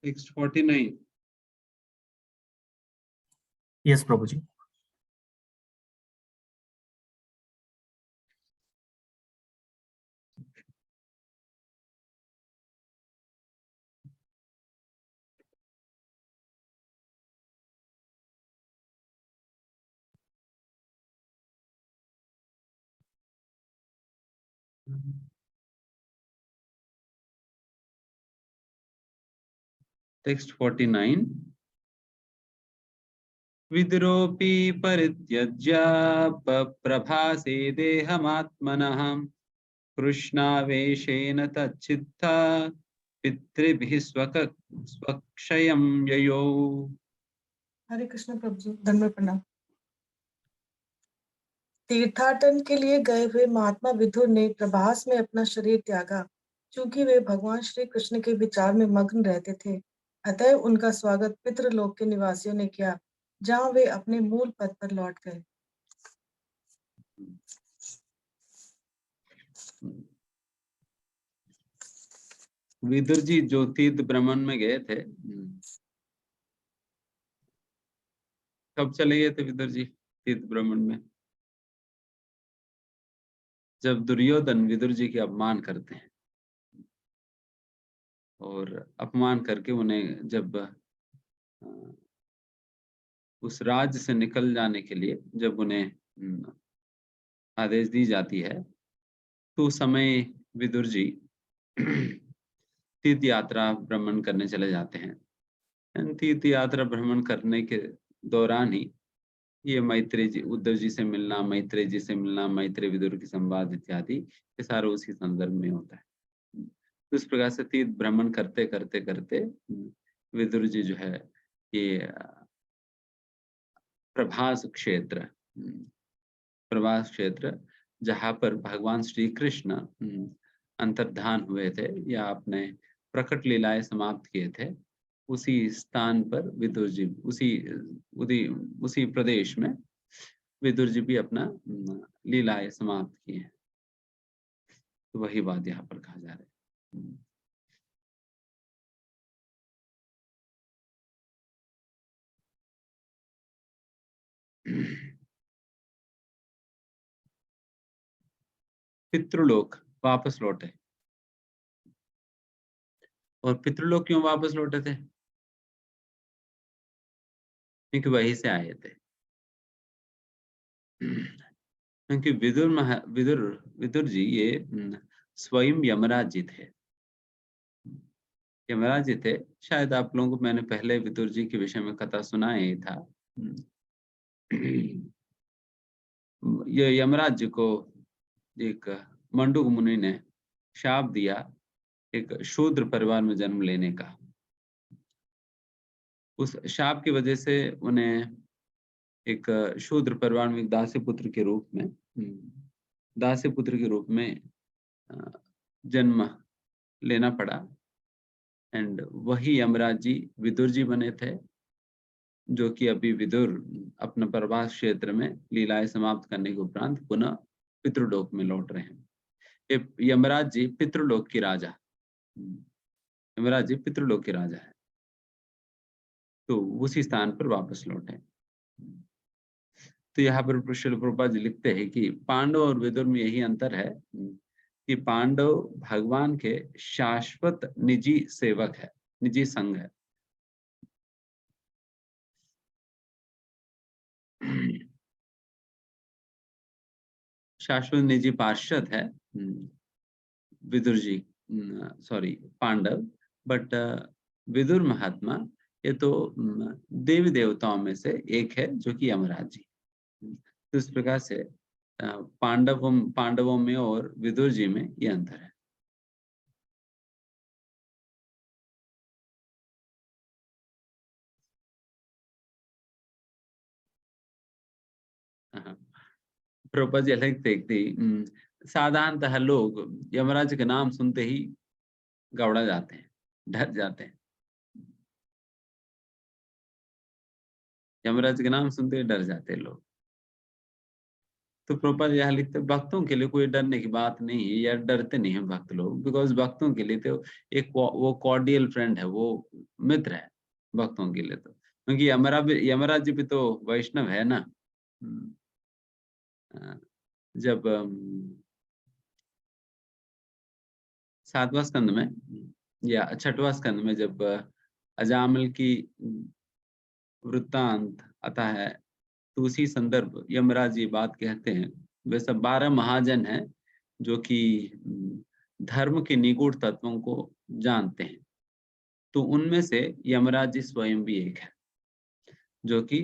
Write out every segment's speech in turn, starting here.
Text 49। Yes प्रभु जी। Text 49। विदुरोऽपि परित्यज्य प्रभासे देहमात्मनः कृष्णावेशेन तच्चित्ता पितृभिः स्वक्षयं ययौ। हरे कृष्ण प्रभु जी, धन्यवाद प्रणाम। तीर्थाटन के लिए गए हुए महात्मा विदुर ने प्रभास में अपना शरीर त्यागा। चूंकि वे भगवान श्री कृष्ण के विचार में मग्न रहते थे, अतः उनका स्वागत पितृलोक के निवासियों ने किया, जहां वे अपने मूल पद पर लौट गए। विदुर जी जो तीर्थ भ्रमण में गए थे, कब चले गए थे विदुर जी तीर्थ भ्रमण में? जब दुर्योधन विदुर जी के अपमान करते हैं, और अपमान करके उन्हें जब उस राज्य से निकल जाने के लिए जब उन्हें आदेश दी जाती है, तो उस समय विदुर जी तीर्थ यात्रा भ्रमण करने चले जाते हैं। तीर्थ यात्रा भ्रमण करने के दौरान ही ये मैत्रेय जी, उद्धव जी से मिलना, मैत्रेय जी से मिलना, मैत्रेय विदुर की संवाद इत्यादि, ये सारा उसी संदर्भ में होता है। तो इस प्रकार से तीर्थ भ्रमण करते करते करते विदुर जी जो है ये प्रभास क्षेत्र, जहाँ पर भगवान श्री कृष्ण अंतर्धान हुए थे या अपने प्रकट लीलाएं समाप्त किए थे, उसी स्थान पर विदुर जी उसी प्रदेश में विदुर जी भी अपना लीलाएं समाप्त किए हैं। तो वही बात यहाँ पर कहा जा रहा है। पितृलोक वापस लौटे, और पितृलोक क्यों वापस लौटे थे? क्योंकि वहीं से आए थे। क्योंकि विदुर जी ये स्वयं यमराज जी थे। यमराज जी थे, शायद आप लोगों को मैंने पहले विदुर जी के विषय में कथा सुनाया ही था। ये यमराज जी को एक मंडूक मुनि ने शाप दिया, एक शूद्र परिवार में जन्म लेने का। उस शाप की वजह से उन्हें एक शूद्र परिवार में एक दासी पुत्र के रूप में जन्म लेना पड़ा। एंड वही यमराज जी विदुर जी बने थे, जो कि अभी विदुर अपना प्रवास क्षेत्र में लीलाएं समाप्त करने के उपरांत पुनः पितृलोक में लौट रहे हैं। ये यमराज जी पितृलोक की राजा, यमराज जी पितृलोक के राजा है, तो उसी स्थान पर वापस लौटे। तो यहाँ पर श्रील प्रभुपाद जी लिखते हैं कि पांडव और विदुर में यही अंतर है कि पांडव भगवान के शाश्वत निजी सेवक है, निजी संघ है। शाश्वत निजी पार्षद है विदुर जी, सॉरी पांडव, बट विदुर महात्मा ये तो देवी देवताओं में से एक है, जो कि यमराज जी। तो इस प्रकार से पांडवों में और विदुर जी में ये अंतर है। प्रभुपाद जी अलग देखते ही साधारणतः लोग यमराज का नाम सुनते ही गौड़ा जाते हैं, डर जाते हैं। यमराज के नाम सुनते ही डर जाते हैं लोग। तो प्रभुपाद यहाँ लिखते हैं, भक्तों के लिए कोई डरने की बात नहीं है, या डरते नहीं है भक्त लोग, बिकॉज भक्तों के लिए तो एक वो कॉर्डियल फ्रेंड है, वो मित्र है भक्तों के लिए। तो क्योंकि यमराज जी भी तो वैष्णव है ना। जब 7वां स्कंद में या 6वां स्कंद में जब अजामिल की वृत्तांत आता है, तो उसी संदर्भ यमराज जी बात कहते हैं। वे सब 12 महाजन हैं जो कि धर्म के निगूढ़ तत्वों को जानते हैं। तो उनमें से यमराज जी स्वयं भी एक है, जो कि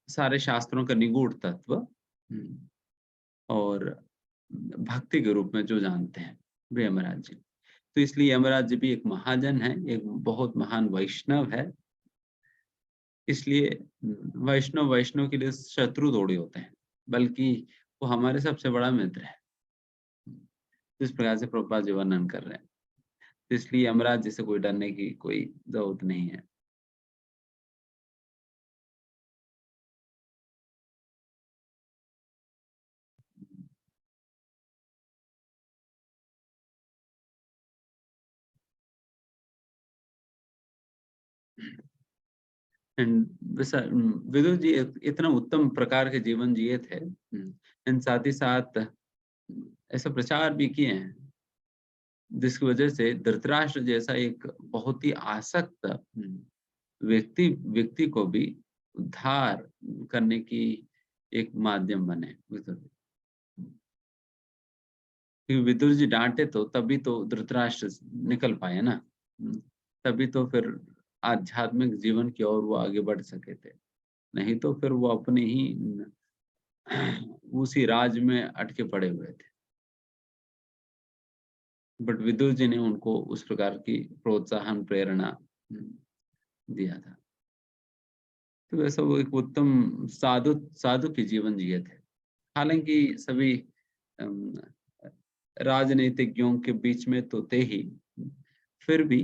सारे शास्त्रों का निगूढ़ तत्व और भक्ति के रूप में जो जानते हैं वे यमराज जी। तो इसलिए यमराज जी भी एक महाजन है, एक बहुत महान वैष्णव है। इसलिए वैष्णव के लिए शत्रु थोड़ी होते हैं, बल्कि वो हमारे सबसे बड़ा मित्र है। इस प्रकार से प्रभुपाद जी वर्णन कर रहे हैं। तो इसलिए यमराज जी से कोई डरने की कोई जरूरत नहीं है। एंड विदुर जी इतना उत्तम प्रकार के जीवन जिए थे, एंड साथ ही साथ ऐसा प्रचार भी किए हैं, जिसकी वजह से धृतराष्ट्र जैसा एक बहुत ही आसक्त व्यक्ति को भी उद्धार करने की एक माध्यम बने विदुर जी। क्योंकि विदुर जी डांटे तो तभी तो धृतराष्ट्र निकल पाए ना। तभी तो फिर आध्यात्मिक जीवन की ओर वो आगे बढ़ सके थे, नहीं तो फिर वो अपने ही उसी राज में अटके पड़े हुए थे। बट विदुर जी ने उनको उस प्रकार की प्रोत्साहन प्रेरणा दिया था। तो वैसा वो एक उत्तम साधु साधु की जीवन जिए थे। हालांकि सभी राजनीतिज्ञों के बीच में तो थे ही, फिर भी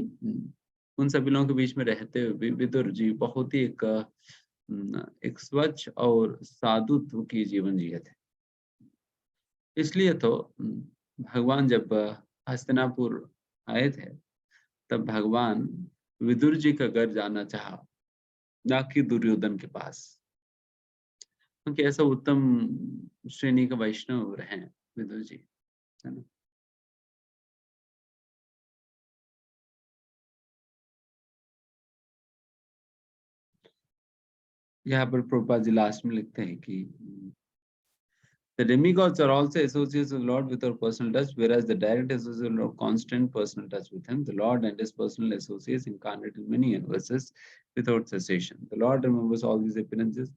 उन सभी लोगों के बीच में रहते हुए भी विदुर जी बहुत ही एक स्वच्छ और साधुत्व की जीवन जिए थे। इसलिए तो भगवान जब हस्तिनापुर आए थे, तब भगवान विदुर जी का घर जाना चाहा, ना कि दुर्योधन के पास, क्योंकि ऐसा उत्तम श्रेणी का वैष्णव रहे विदुर जी, है ना। यहाँ पर प्रभुपाद जी लास्ट में लिखते हैं कि the demigods are also associates with the Lord without personal touch, whereas the direct associates have constant personal touch with Him. The Lord and His personal associates incarnate in many universes without cessation. The Lord remembers all these appearances.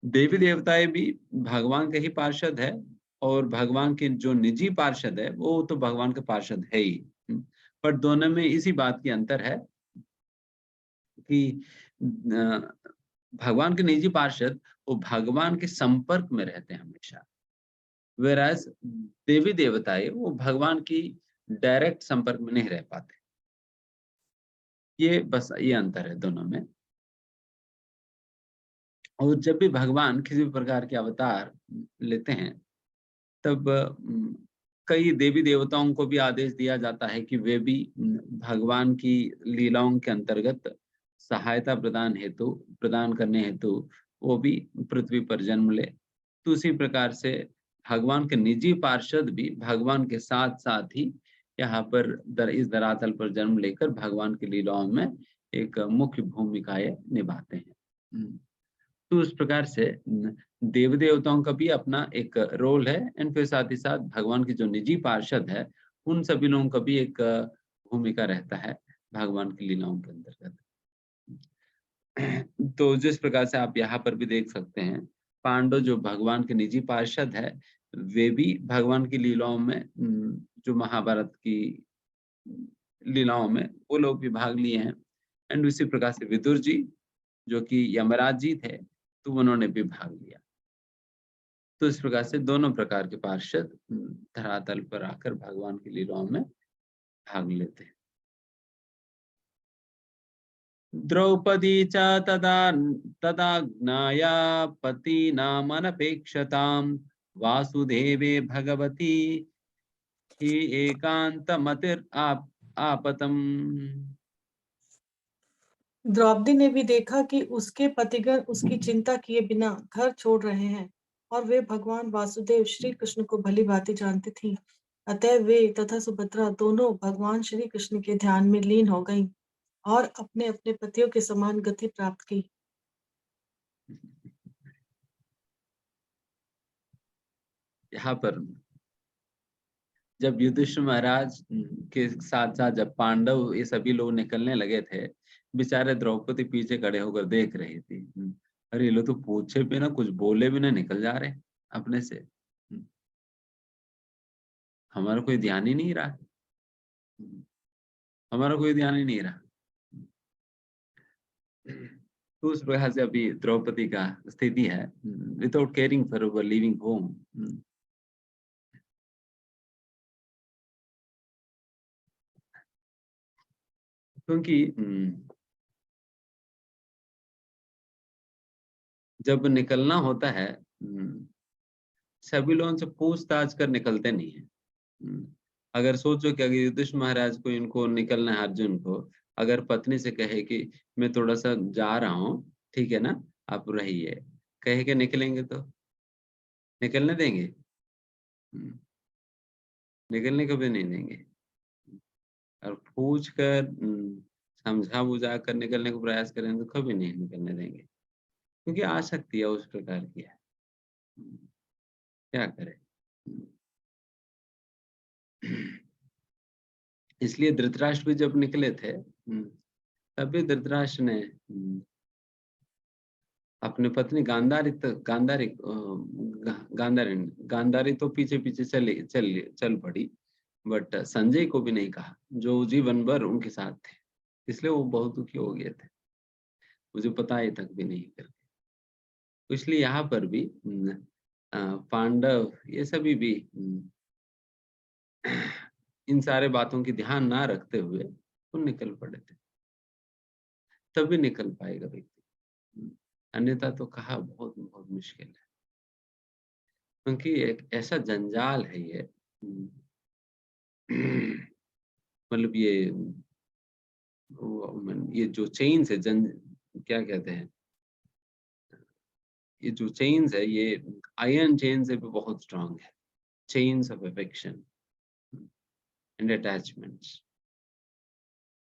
देवी देवताएं भी भगवान के ही पार्षद है, और भगवान के जो निजी पार्षद है वो तो भगवान के पार्षद है ही। पर दोनों में इसी बात की अंतर है कि भगवान के निजी पार्षद वो भगवान के संपर्क में रहते हैं हमेशा, वेराज देवी देवताएं वो भगवान की डायरेक्ट संपर्क में नहीं रह पाते। ये बस ये अंतर है दोनों में। और जब भी भगवान किसी भी प्रकार के अवतार लेते हैं, तब कई देवी देवताओं को भी आदेश दिया जाता है कि वे भी भगवान की लीलाओं के अंतर्गत सहायता प्रदान करने हेतु वो भी पृथ्वी पर जन्म ले। तो उसी प्रकार से भगवान के निजी पार्षद भी भगवान के साथ साथ ही यहाँ पर इस धरातल पर जन्म लेकर भगवान की लीलाओं में एक मुख्य भूमिकाएं निभाते हैं। तो उस प्रकार से देव देवताओं का भी अपना एक रोल है, एंड फिर साथ ही साथ भगवान के जो निजी पार्षद है उन सभी लोगों का भी एक भूमिका रहता है भगवान की लीलाओं के अंतर्गत। तो जिस प्रकार से आप यहाँ पर भी देख सकते हैं, पांडव जो भगवान के निजी पार्षद है, वे भी भगवान की लीलाओं में जो महाभारत की लीलाओं में वो लोग भी भाग लिए हैं। एंड उसी प्रकार से विदुर जी जो कि यमराज जी थे, तो उन्होंने भी भाग लिया। तो इस प्रकार से दोनों प्रकार के पार्षद धरातल पर आकर भगवान की लीलाओं में भाग लेते हैं। द्रौपदी च तदाज्ञाया पतिनामनपेक्षताम् वासुदेवे भगवती हि एकांतमतिर आपतम्। द्रौपदी ने भी देखा कि उसके पतिगण उसकी चिंता किए बिना घर छोड़ रहे हैं और वे भगवान वासुदेव श्री कृष्ण को भली भांति जानती थीं। अतः वे तथा सुभद्रा दोनों भगवान श्री कृष्ण के ध्यान में लीन हो गईं और अपने अपने पतियों के समान गति प्राप्त की। यहाँ पर जब युधिष्ठिर महाराज के साथ साथ जब पांडव ये सभी लोग निकलने लगे थे, बेचारे द्रौपदी पीछे खड़े होकर देख रही थी। अरे ये लोग तो पूछे बिना कुछ बोले बिना निकल जा रहे अपने से। हमारा कोई ध्यान ही नहीं रहा। हमारा कोई ध्यान ही नहीं रहा। तो उस प्रकार से अभी द्रौपदी का स्थिति है, without caring for living home. क्योंकि जब निकलना होता है, सभी लोगों से पूछताछ कर निकलते नहीं है। अगर सोचो कि अगर युधिष्ठिर महाराज को इनको निकलना है, अर्जुन को अगर पत्नी से कहे कि मैं थोड़ा सा जा रहा हूँ, ठीक है ना, आप रहिए, कहे के निकलेंगे तो निकलने देंगे? निकलने कभी नहीं देंगे। और पूछ कर समझा बुझा कर निकलने को प्रयास करेंगे तो कभी नहीं निकलने देंगे, क्योंकि आसक्ति है उस प्रकार की है। क्या करें? इसलिए धृतराष्ट्र भी जब निकले थे, तभी धृतराष्ट्र ने अपनी पत्नी गांधारी तो पीछे पीछे चल पड़ी, बट संजय को भी नहीं कहा, जो जीवन भर उनके साथ थे। इसलिए वो बहुत दुखी हो गए थे, मुझे पता ही तक भी नहीं करके। इसलिए यहाँ पर भी पांडव ये सभी भी इन सारे बातों की ध्यान ना रखते हुए वो निकल पड़े थे। तभी निकल पाएगा व्यक्ति, अन्यथा तो कहा बहुत बहुत मुश्किल है, क्योंकि एक ऐसा जंजाल है ये। मतलब ये जो चेन्स है, क्या कहते हैं, ये जो चेन्स है, ये आयरन चेन्स है, बहुत स्ट्रांग है। Chains of affection and attachments,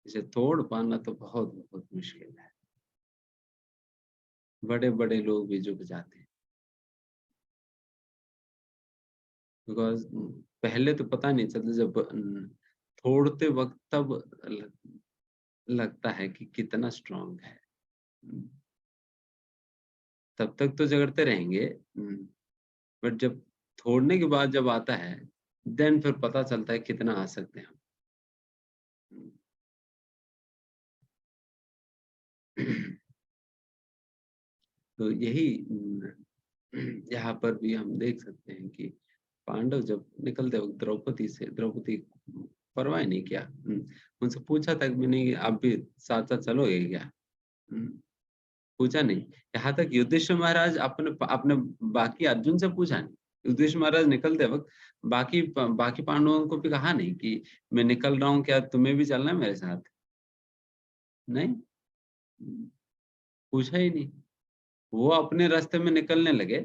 इसे तोड़ पाना तो बहुत बहुत मुश्किल है। बड़े बड़े लोग भी झुक जाते हैं, बिकॉज पहले तो पता नहीं चलता, जब तोड़ते वक्त तब लगता है कि कितना स्ट्रांग है। तब तक तो झगड़ते रहेंगे, बट जब तोड़ने के बाद जब आता है, देन फिर पता चलता है कितना आ सकते हैं हम। तो यही यहाँ पर भी हम देख सकते हैं कि पांडव जब निकलते वक्त द्रौपदी परवाह नहीं किया, उनसे पूछा तक भी नहीं कि आप भी साथ साथ चलोगे क्या, पूछा नहीं। यहाँ तक युधिष्ठिर महाराज अपने बाकी अर्जुन से पूछा नहीं। युधिष्ठिर महाराज निकलते वक्त बाकी पांडवों को भी कहा नहीं कि मैं निकल रहा हूँ, क्या तुम्हें भी चलना है मेरे साथ? नहीं, पूछा ही नहीं। वो अपने रास्ते में निकलने लगे,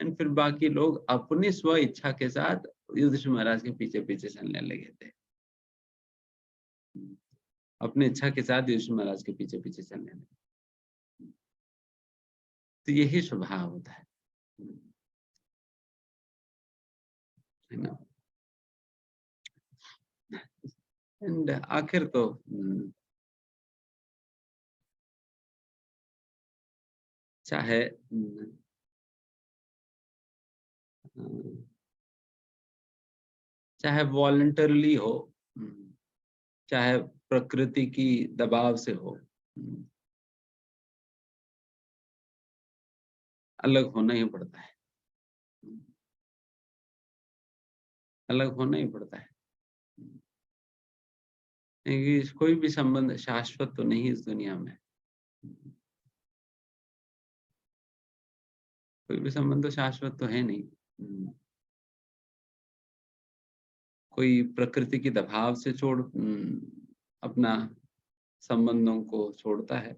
एंड फिर बाकी लोग अपनी स्व इच्छा के साथ युधिष्ठिर महाराज के पीछे पीछे चलने लगे थे। अपनी इच्छा के साथ युधिष्ठिर महाराज के पीछे पीछे चलने लगे। तो यही स्वभाव होता है ना। एंड आखिर तो चाहे चाहे वॉलंटरली हो, चाहे प्रकृति की दबाव से हो, अलग होना ही पड़ता है। अलग होना ही पड़ता है, क्योंकि कोई भी संबंध शाश्वत तो नहीं इस दुनिया में। कोई भी संबंध तो शाश्वत तो है नहीं। कोई प्रकृति की दबाव से अपना संबंधों को छोड़ता है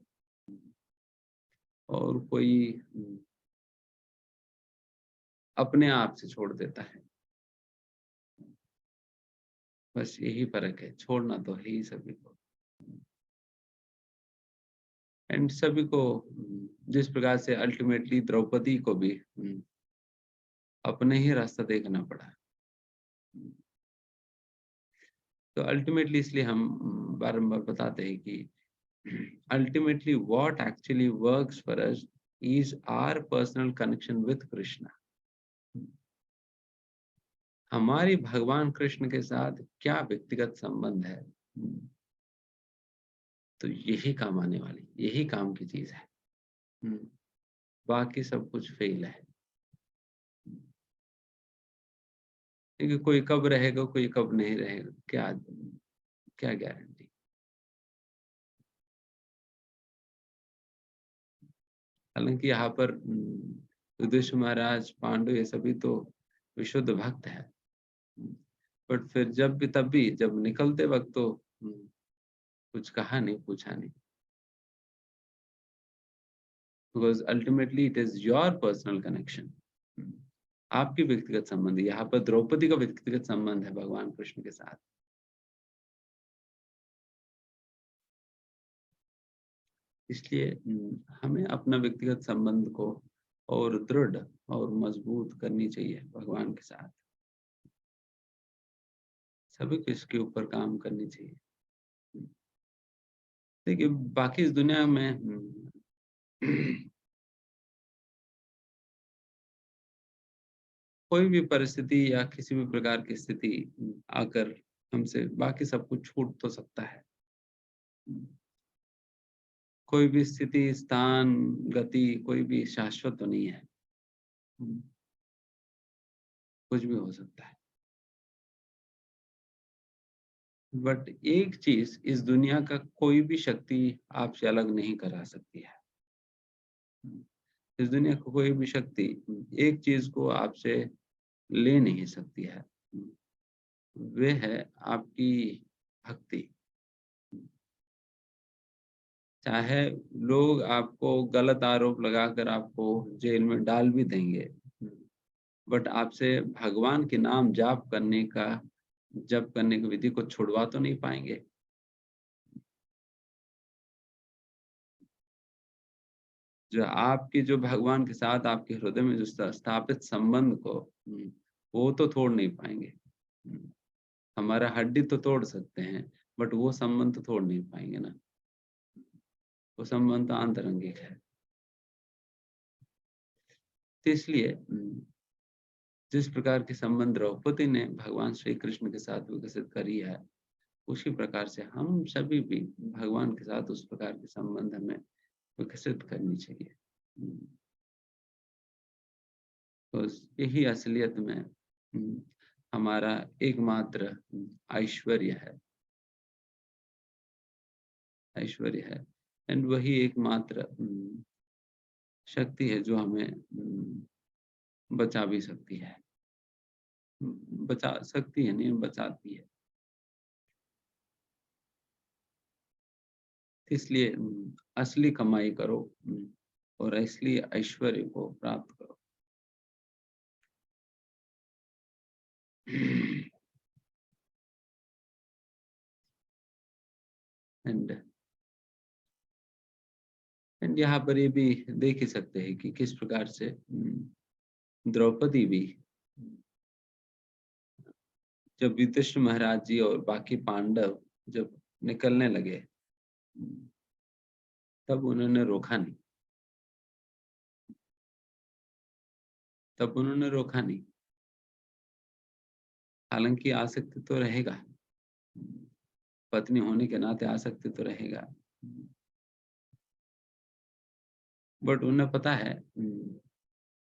और कोई अपने आप से छोड़ देता है। बस यही फर्क है, छोड़ना तो है ही सभी को। एंड सभी को जिस प्रकार से अल्टीमेटली द्रौपदी को भी अपने ही रास्ता देखना पड़ा। तो अल्टीमेटली इसलिए हम बारंबार बताते हैं कि ultimately what actually works for us is our personal connection with Krishna. हमारी भगवान कृष्ण के साथ क्या व्यक्तिगत संबंध है, तो यही काम आने वाली, यही काम की चीज है। बाकी सब कुछ फेल है, क्योंकि कोई कब रहेगा कोई कब नहीं रहेगा, क्या क्या गारंटी। हालांकि यहाँ पर युधिष्ठिर महाराज, पांडु, ये सभी तो विशुद्ध भक्त है, बट फिर तब भी जब निकलते वक्त तो कुछ कहा नहीं, पूछा नहीं, because ultimately it is your personal connection. आपकी व्यक्तिगत संबंध, यहाँ पर द्रौपदी का व्यक्तिगत संबंध है भगवान कृष्ण के साथ। इसलिए हमें अपना व्यक्तिगत संबंध को और दृढ़ और मजबूत करनी चाहिए भगवान के साथ। सभी को इसके ऊपर काम करनी चाहिए। देखिए बाकी इस दुनिया में कोई भी परिस्थिति या किसी भी प्रकार की स्थिति आकर हमसे बाकी सब कुछ छूट तो सकता है। कोई भी स्थिति, स्थान, गति कोई भी शाश्वत तो नहीं है। कुछ भी हो सकता है। बट एक चीज, इस दुनिया का कोई भी शक्ति आपसे अलग नहीं करा सकती है। इस दुनिया को कोई भी शक्ति एक चीज को आपसे ले नहीं सकती है, वे है आपकी भक्ति। चाहे लोग आपको गलत आरोप लगाकर आपको जेल में डाल भी देंगे, बट आपसे भगवान के नाम जप करने की विधि को छुड़वा तो नहीं पाएंगे। जो भगवान के साथ आपके हृदय में जो स्थापित संबंध को वो तो तोड़ नहीं पाएंगे। हमारा हड्डी तो तोड़ सकते हैं, बट वो संबंध तो तोड़ नहीं पाएंगे ना। वो संबंध तो आंतरंगिक है। तो इसलिए जिस प्रकार के संबंध द्रौपदी ने भगवान श्री कृष्ण के साथ विकसित करी है, उसी प्रकार से हम सभी भी भगवान के साथ उस प्रकार के संबंध हमें विकसित करनी चाहिए। तो यही असलियत में हमारा एकमात्र ऐश्वर्य है एंड वही एकमात्र शक्ति है जो हमें बचा भी सकती है, बचा सकती है नहीं, बचाती है। इसलिए असली कमाई करो और असली ऐश्वर्य को प्राप्त करो। एंड यहाँ पर ये भी देख ही सकते हैं कि किस प्रकार से द्रौपदी भी जब युधिष्ठिर महाराज जी और बाकी पांडव जब निकलने लगे, तब उन्होंने रोका नहीं, हालांकि आसक्ति तो रहेगा, पत्नी होने के नाते आसक्ति तो रहेगा, बट उन्हें पता है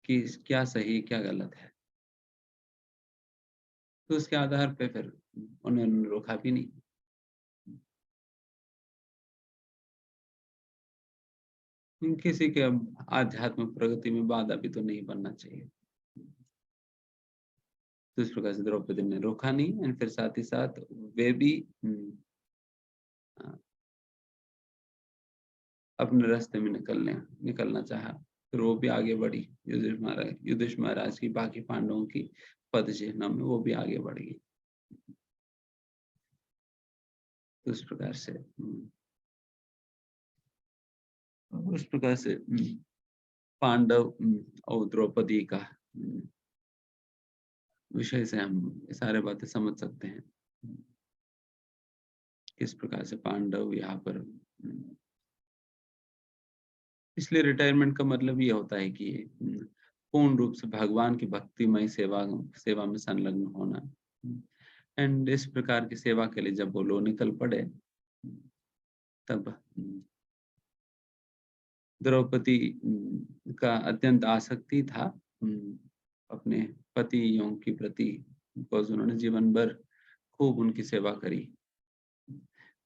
कि क्या सही क्या गलत है, तो उसके आधार पे फिर उन्होंने रोका भी नहीं। किसी के अब आध्यात्मिक प्रगति में बाधा भी तो नहीं बनना चाहिए। तो इस प्रकार से द्रौपदी ने रोका नहीं, एंड फिर साथ ही साथ वे भी अपने रास्ते में निकलना चाहा, फिर वो भी आगे बढ़ी। युधिष्ठिर महाराज की बाकी पांडवों की पद चिन्ह में वो भी आगे बढ़ गई। तो इस प्रकार से पांडव और द्रौपदी का विषय से हम ये सारे बातें समझ सकते हैं, किस प्रकार से पांडव यहाँ पर इसलिए रिटायरमेंट का मतलब ये होता है कि पूर्ण रूप से भगवान की भक्तिमय सेवा में संलग्न होना। एंड इस प्रकार की सेवा के लिए जब वो लोग निकल पड़े, तब द्रौपदी का अत्यंत आसक्ति था अपने पतियों के प्रति, बिकॉज उन्होंने जीवन भर खूब उनकी सेवा करी।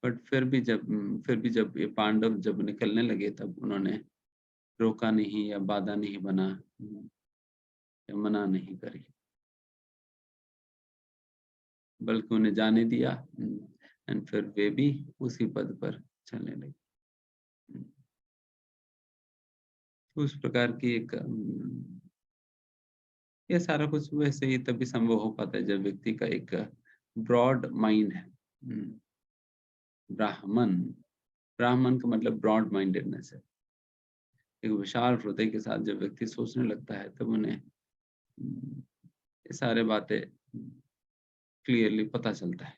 बट फिर भी जब ये पांडव जब निकलने लगे, तब उन्होंने रोका नहीं या बाधा नहीं बना या मना नहीं करी, बल्कि उन्हें जाने दिया। एंड फिर वे भी उसी पद पर चलने लगे। उस प्रकार की एक ये सारा कुछ वैसे ही तभी संभव हो पाता है जब व्यक्ति का एक ब्रॉड माइंड है। ब्राह्मण का मतलब ब्रॉड माइंडेडनेस है। एक विशाल हृदय के साथ जब व्यक्ति सोचने लगता है, तब उन्हें ये सारे बातें क्लियरली पता चलता है।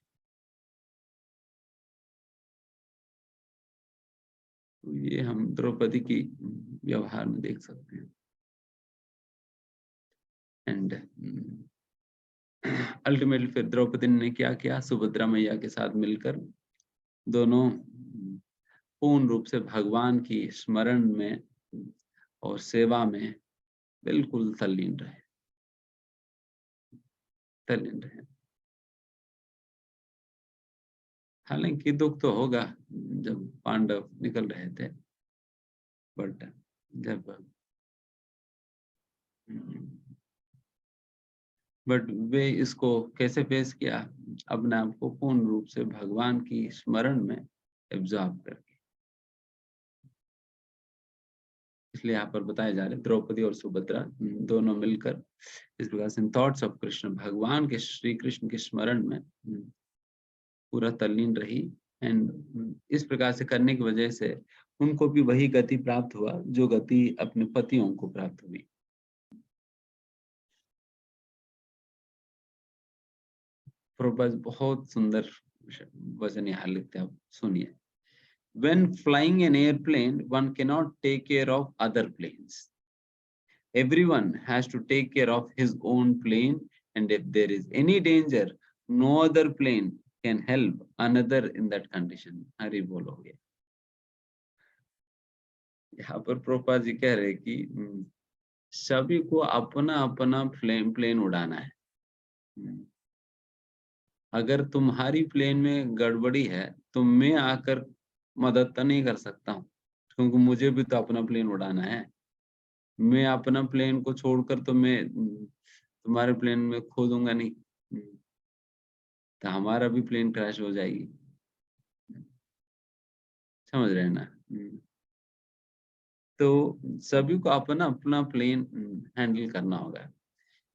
तो ये हम द्रौपदी की व्यवहार में देख सकते हैं। एंड अल्टीमेटली फिर द्रौपदी ने क्या किया, सुभद्रा मैया के साथ मिलकर दोनों पूर्ण रूप से भगवान की स्मरण में और सेवा में बिल्कुल तल्लीन रहे। हालांकि दुख तो होगा जब पांडव निकल रहे थे, बट वे इसको कैसे फेस किया, अपने आप को पूर्ण रूप से भगवान की स्मरण में एब्जॉर्ब करके। इसलिए यहाँ पर बताया जा रहा है द्रौपदी और सुभद्रा दोनों मिलकर इस प्रकार से थॉट्स ऑफ कृष्ण, भगवान के श्री कृष्ण के स्मरण में पूरा तल्लीन रही। एंड इस प्रकार से करने की वजह से उनको भी वही गति प्राप्त हुआ जो गति अपने पतियों को प्राप्त हुई। प्रभुपाद बहुत सुंदर वचन यहाँ लिखते हैं, सुनिए। When flying an airplane, one cannot take care of other planes. Everyone has to take care of his own plane, and if there is any danger, no other plane can help another in that condition. Hari बोल हो गया। यहाँ पर प्रभुपाद जी कह रहे कि सभी को अपना अपना प्लेन उड़ाना है। अगर तुम्हारी प्लेन में गड़बड़ी है तो मैं आकर मदद तो नहीं कर सकता हूँ, क्योंकि मुझे भी तो अपना प्लेन उड़ाना है। मैं अपना प्लेन को छोड़कर तो मैं तुम्हारे प्लेन में खो दूंगा नहीं, तो हमारा भी प्लेन क्रैश हो जाएगी। समझ रहे हैं ना? तो सभी को अपना अपना प्लेन हैंडल करना होगा।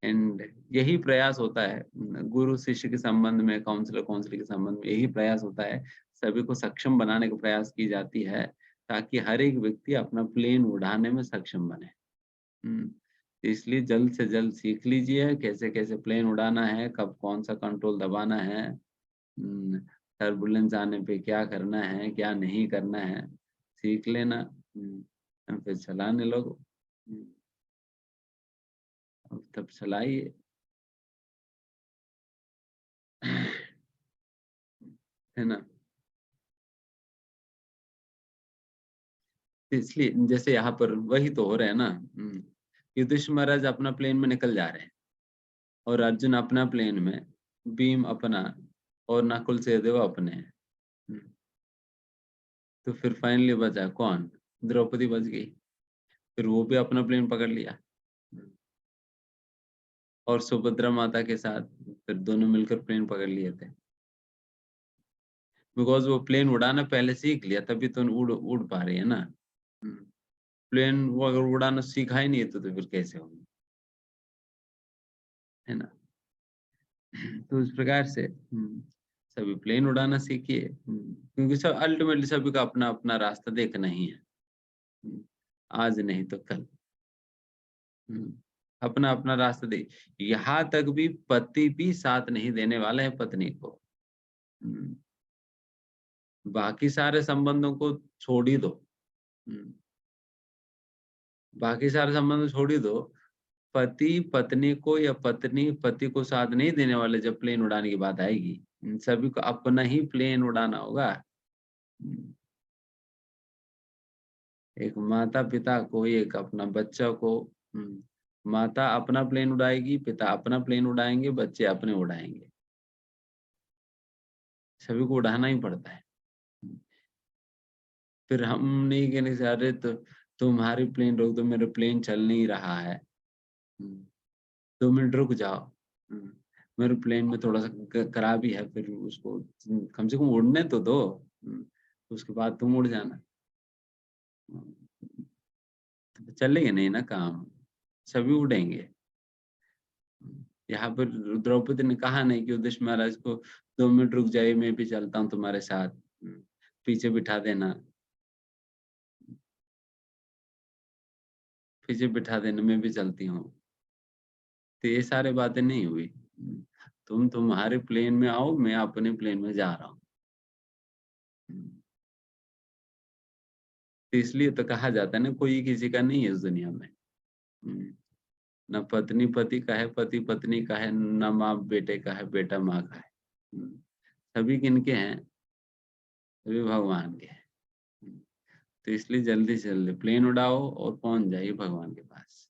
एंड यही प्रयास होता है गुरु शिष्य के संबंध में, काउंसलर के संबंध में, यही प्रयास होता है। सभी को सक्षम बनाने का प्रयास की जाती है ताकि हर एक व्यक्ति अपना प्लेन उड़ाने में सक्षम बने। इसलिए जल्द से जल्द सीख लीजिए कैसे कैसे प्लेन उड़ाना है, कब कौन सा कंट्रोल दबाना है, टर्बुलेंस आने पे क्या करना है, क्या नहीं करना है, सीख लेना। फिर चलाने लगो, तब चलाइए। है ना? इसलिए जैसे यहाँ पर वही तो हो रहा है ना, युधिष्ठिर महाराज अपना प्लेन में निकल जा रहे हैं और अर्जुन अपना प्लेन में, भीम अपना और नकुल सहदेव अपने। तो फिर फाइनली बचा कौन? द्रौपदी बच गई, फिर वो भी अपना प्लेन पकड़ लिया और सुभद्रा माता के साथ फिर दोनों मिलकर प्लेन पकड़ लिए थे। बिकॉज़ वो प्लेन उड़ाना पहले सीख लिया, तभी तो उड़ उड़ पा रही है ना। प्लेन वो अगर उड़ाना सीखा ही नहीं है तो फिर कैसे होगी, है ना? तो इस प्रकार से सभी प्लेन उड़ाना सीखिए, क्योंकि सब अल्टीमेटली सभी का अपना-अपना रास्ता देखना ही है। आज नहीं तो कल। अपना-अपना रास्ता दे, यहाँ तक भी पति भी साथ नहीं देने वाला है पत्नी को। हुँ, बाकी सारे संबंधों को छोड़ ही दो। हुँ, बाकी सारे संबंध छोड़ ही दो। पति पत्नी को या पत्नी पति को साथ नहीं देने वाले जब प्लेन उड़ाने की बात आएगी, इन सभी को अपना ही प्लेन उड़ाना होगा। एक माता-पिता को, एक अपना बच्चा को, माता अपना प्लेन उड़ाएगी, पिता अपना प्लेन उड़ाएँगे, बच्चे अपने उड़ाएँगे। सभी को उड़ाना ही पड़ता है। फिर हम नहीं कहने से अरे तो तुम्हारी प्लेन रोक दो, मेरा प्लेन चल नहीं रहा है। 2 मिनट रुक जाओ। मेरे प्लेन में थोड़ा-सा खराबी है, फिर उसको कम से कम उड़ने तो दो। उसके बाद तुम उड़ जाना। तो चलेगा नहीं ना काम, सभी उड़ेंगे। यहाँ पर द्रौपदी ने कहा नहीं कि युधिष्ठिर महाराज को 2 मिनट रुक जाइए, मैं भी चलता हूँ तुम्हारे साथ। पीछे बिठा देना। पीछे बिठा देना, मैं भी चलती हूँ। तो ये सारी बातें नहीं हुई। तुम तुम्हारे प्लेन में आओ, मैं अपने प्लेन में जा रहा हूँ। तो इसलिए तो कहा जाता है ना, कोई किसी का नहीं है इस दुनिया में। न पत्नी पति का है, पति पत्नी का है, न माँ बेटे का है, बेटा माँ का है। सभी किनके हैं? सभी भगवान के हैं। तो इसलिए जल्दी से जल्दी प्लेन उड़ाओ और पहुंच जाइए भगवान के पास।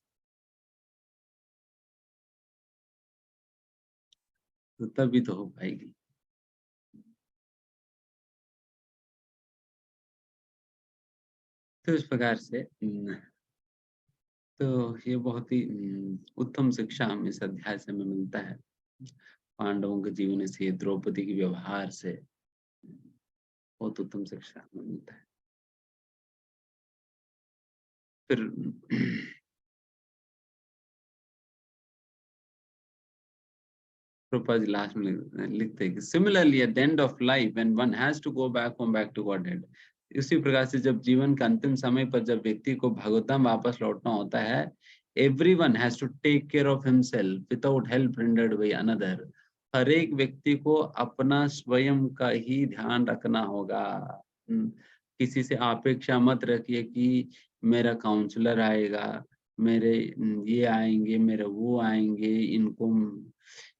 तो तभी तो हो पाएगी। तो इस प्रकार से तो ये बहुत ही उत्तम शिक्षा हमें इस अध्याय से हमें मिलता है। पांडवों के जीवन से, द्रौपदी के व्यवहार से बहुत उत्तम शिक्षा हमें मिलता है। फिर प्रभुपाद जी लास्ट में लिखते हैं कि similarly at the end of life when one has to go back to Godhead, इसी प्रकार से जब जीवन के अंतिम समय पर जब व्यक्ति को भगवतधाम वापस लौटना होता है, everyone has to take care of himself without help rendered by another. हर एक व्यक्ति को अपना स्वयं का ही ध्यान रखना होगा। किसी से अपेक्षा मत रखिए कि मेरा काउंसलर आएगा, मेरे ये आएंगे, मेरे वो आएंगे, इनको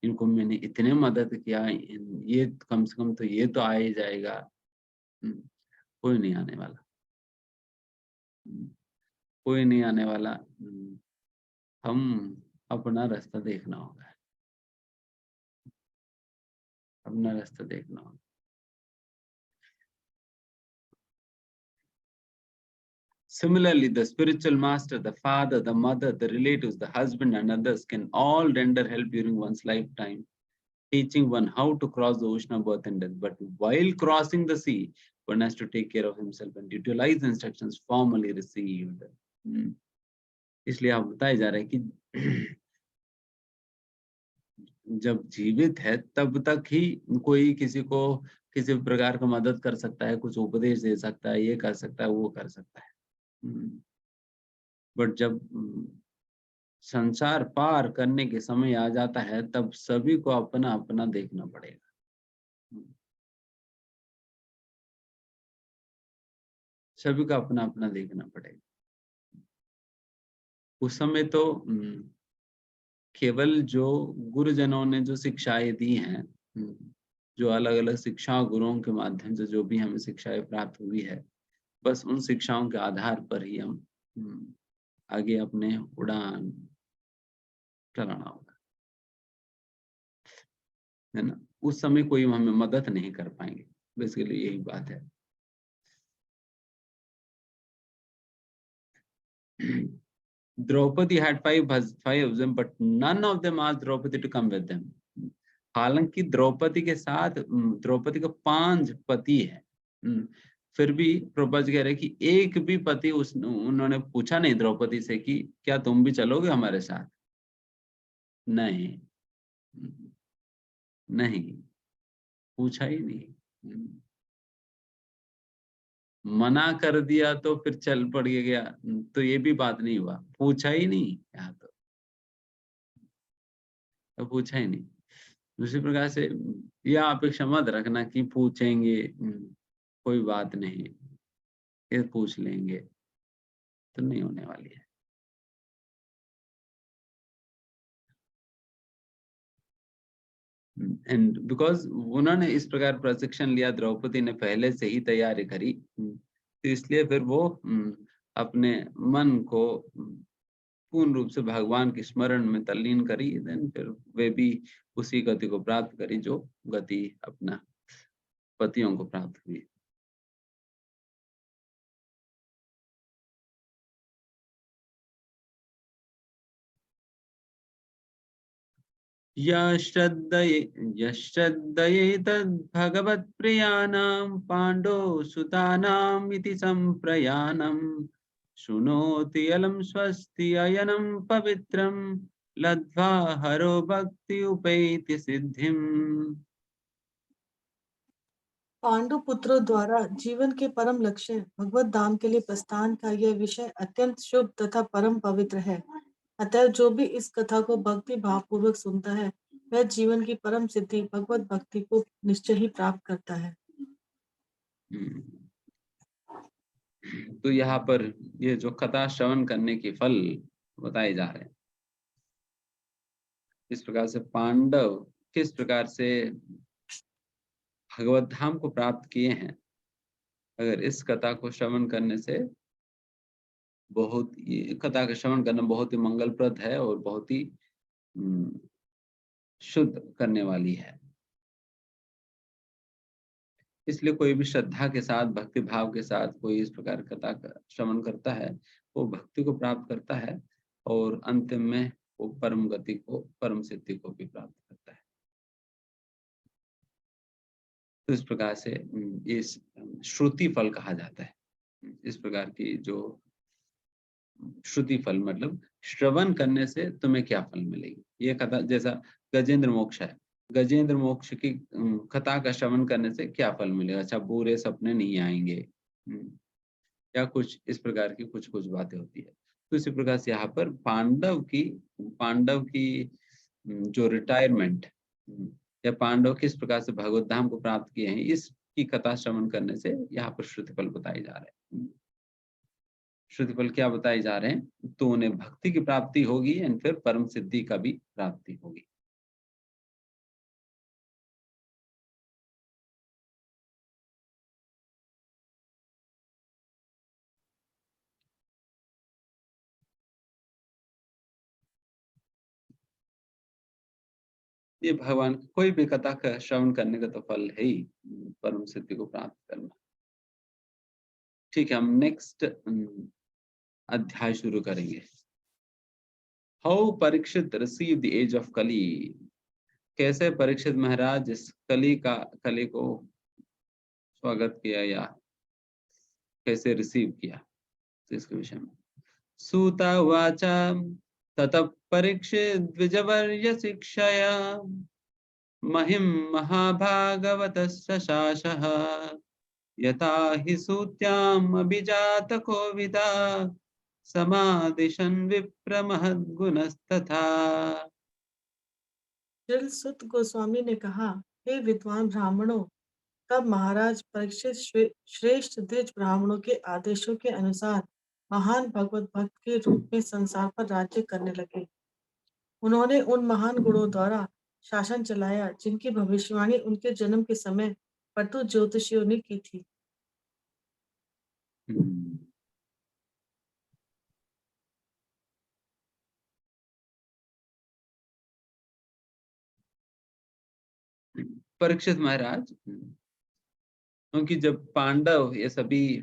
इनको मैंने इतने मदद किया, ये कम से कम तो ये तो आ ही जाएगा। कोई नहीं आने वाला। हुँ, कोई नहीं आने वाला। हम अपना रास्ता देखना होगा, अपना रास्ता देखना होगा। Similarly, the spiritual master, the father, the mother, the relatives, the husband and others can all render help during one's lifetime, teaching one how to cross the ocean of birth and death. But while crossing the sea, one has to take care of himself and utilize the instructions formally received. इसलिए आप बताए जा रहे हैं कि जब जीवित है तब तक ही कोई किसी को किसी प्रकार का मदद कर सकता है, कुछ उपदेश दे सकता है, ये कर सकता है, वो कर सकता है। बट जब संसार पार करने के समय आ जाता है, तब सभी को अपना-अपना देखना पड़ेगा। सभी को अपना-अपना देखना पड़ेगा। उस समय तो केवल जो गुरुजनों ने जो शिक्षाएँ दी हैं, जो अलग-अलग शिक्षा गुरुओं के माध्यम से जो भी हमें शिक्षाएँ प्राप्त हुई है, बस उन शिक्षाओं के आधार पर ही हम आगे अपने उड़ान चलाना होगा, है ना? उस समय कोई हमें मदद नहीं कर पाएँगे। बेसिकली यही बात है। Draupadi had five husbands, but none of them asked Draupadi to come with them. हालांकि द्रौपदी के साथ द्रौपदी का 5 पति है, फिर भी प्रभुपाद जी कह रहे कि एक भी पति उन्होंने पूछा नहीं द्रौपदी से कि क्या तुम भी चलोगे हमारे साथ। नहीं, नहीं पूछा ही नहीं। मना कर दिया तो फिर चल पड़ गया, तो ये भी बात नहीं हुआ। पूछा ही नहीं, यहाँ तो पूछा ही नहीं। दूसरी प्रकार से यह अपेक्षा मत रखना कि पूछेंगे, कोई बात नहीं, ये पूछ लेंगे, तो नहीं होने वाली है। एंड बिकॉज उन्होंने इस प्रकार प्रशिक्षण लिया, द्रौपदी ने पहले से ही तैयारी करी, तो इसलिए फिर वो अपने मन को पूर्ण रूप से भगवान के स्मरण में तल्लीन करी। देन फिर वे भी उसी गति को प्राप्त करी जो गति अपना पतियों को प्राप्त हुई। यश्रद्धये तद्भगवत्प्रियाणां पाण्डवसुतानाम् इति सम्प्रयाणम् शृणोति अलं स्वस्ति अयनं पवित्रं लब्ध्वा हरो भक्ति उपैति सिद्धिम्। पांडु पुत्रों द्वारा जीवन के परम लक्ष्य भगवत धाम के लिए प्रस्थान का यह विषय अत्यंत शुभ तथा परम पवित्र है। अतः जो भी इस कथा को भक्ति भाव पूर्वक सुनता है वह जीवन की परम सिद्धि भगवत भक्ति को निश्चय ही प्राप्त करता है। तो यहाँ पर ये जो कथा श्रवण करने के फल बताए जा रहे हैं, इस प्रकार से पांडव किस प्रकार से भगवत धाम को प्राप्त किए हैं। अगर इस कथा को श्रवण करने से कथा का श्रवण करना बहुत ही मंगलप्रद है और बहुत ही शुद्ध करने वाली है। इसलिए कोई भी श्रद्धा के साथ, भक्ति भाव के साथ कोई इस प्रकार कथा का श्रवण करता है, वो भक्ति को प्राप्त करता है और अंतिम में वो परम गति को, परम सिद्धि को भी प्राप्त करता है। तो इस प्रकार से इस श्रुति फल कहा जाता है। इस प्रकार की जो श्रुति फल मतलब श्रवण करने से तुम्हें क्या फल मिलेगी। ये कथा जैसा गजेंद्र मोक्ष है, गजेंद्र मोक्ष की कथा का श्रवण करने से क्या फल मिलेगा। अच्छा, बुरे सपने नहीं आएंगे या कुछ इस प्रकार की कुछ बातें होती है। तो इसी प्रकार से यहाँ पर पांडव की जो रिटायरमेंट या पांडव किस प्रकार से भगवत धाम को प्राप्त किए हैं, इसकी कथा श्रवण करने से यहाँ पर श्रुति फल बताए जा रहे हैं। श्रुति फल क्या बताए जा रहे हैं, तो उन्हें भक्ति की प्राप्ति होगी एंड फिर परम सिद्धि का भी प्राप्ति होगी। ये भगवान कोई भी कथा का श्रवण करने का तो फल है ही, परम सिद्धि को प्राप्त करना। ठीक है, हम नेक्स्ट अध्याय शुरू करेंगे। How Parikshit receive the age of Kali. कैसे परीक्षित महाराज इस कली को स्वागत किया या कैसे रिसीव किया, तो इसके विषय में। सूता वाचा ततः परीक्षित द्विजवर्य शिक्षया महिम महाभागवतस्य शासः यथा हि सूत्याम् अभिजात कोविदा समादिशन् विप्र महद्गुणस्तथा। श्रील सुत गोस्वामी ने कहा, हे विद्वान ब्राह्मणों, तब महाराज परीक्षित श्रेष्ठ द्विज ब्राह्मणों के आदेशों के अनुसार महान भगवत भक्त के रूप में संसार पर राज्य करने लगे। उन्होंने उन महान गुणों द्वारा शासन चलाया जिनकी भविष्यवाणी उनके जन्म के समय पटु ज्योतिषियों ने की थी। परीक्षित महाराज, क्योंकि जब पांडव ये सभी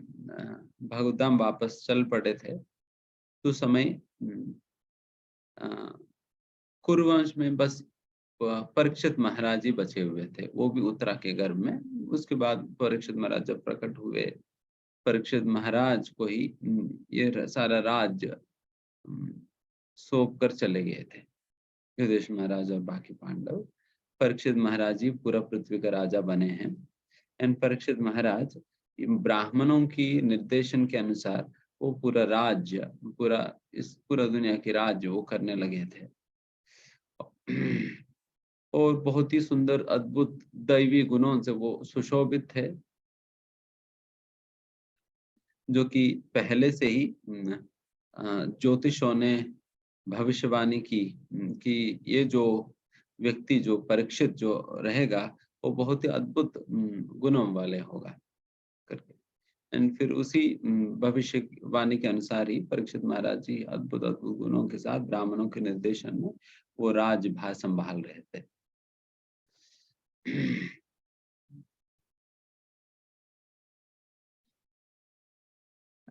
भगवत धाम वापस चल पड़े थे, तो समय कुरुवंश में बस परीक्षित महाराज ही बचे हुए थे, वो भी उत्तरा के गर्भ में। उसके बाद परीक्षित महाराज जब प्रकट हुए, परीक्षित महाराज को ही ये सारा राज्य सौंप कर चले गए थे युधिष्ठिर महाराज और बाकी पांडव। परीक्षित महाराज ही पूरा पृथ्वी का राजा बने हैं। एंड परीक्षित महाराज ब्राह्मणों की निर्देशन के अनुसार वो पूरा राज्य, पूरा दुनिया के राज्य वो करने लगे थे। और बहुत ही सुंदर अद्भुत दैवी गुणों से वो सुशोभित थे, जो कि पहले से ही ज्योतिषों ने भविष्यवाणी की कि ये जो व्यक्ति, जो परीक्षित जो रहेगा, वो बहुत ही अद्भुत गुणों वाले होगा करके। एंड फिर उसी भविष्यवाणी के अनुसार ही परीक्षित महाराज जी अद्भुत अद्भुत गुणों के साथ ब्राह्मणों के निर्देशन में वो राजभार संभाल रहे थे।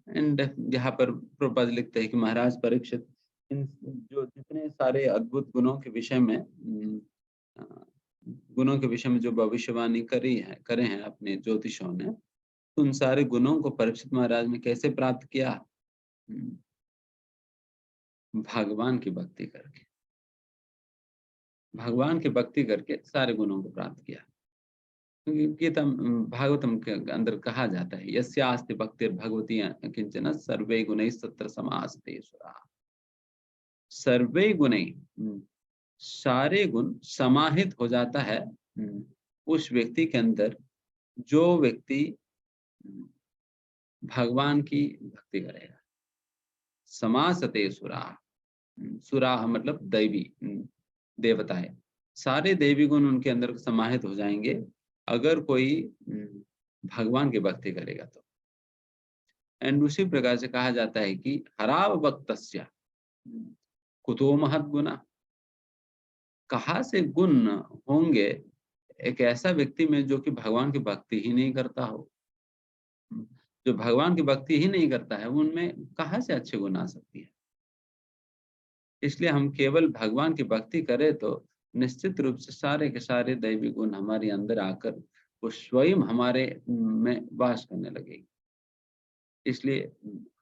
एंड यहाँ पर प्रभुपाद लिखते हैं कि महाराज परीक्षित इन जो जितने सारे अद्भुत गुणों के विषय में जो भविष्यवाणी करे हैं अपने ज्योतिषों ने, तो उन सारे गुणों को परीक्षित महाराज ने कैसे प्राप्त किया? भगवान की भक्ति करके, भगवान की भक्ति करके सारे गुणों को प्राप्त किया। गीता भागवतम के अंदर कहा जाता है, यस्यास्ति भक्तिर् भगवती किंचन सर्वे गुणैः तत्र समास्ते सुरा। सर्वे गुणैः, सारे गुण समाहित हो जाता है उस व्यक्ति के अंदर जो व्यक्ति भगवान की भक्ति करेगा। समासते सुरा, सुरा मतलब दैवी देवता है। सारे दैवी गुण उनके अंदर समाहित हो जाएंगे अगर कोई भगवान की भक्ति करेगा तो। एंड उसी प्रकार से कहा जाता है कि हराव भक्तस्य कुतो महत् गुना। कहाँ से गुण होंगे एक ऐसा व्यक्ति में जो कि भगवान की भक्ति ही नहीं करता हो। जो भगवान की भक्ति ही नहीं करता है, उनमें कहाँ से अच्छे गुण आ सकती है। इसलिए हम केवल भगवान की भक्ति करें तो निश्चित रूप से सारे के सारे दैवी गुण हमारे अंदर आकर वो स्वयं हमारे में वास करने लगेगी। इसलिए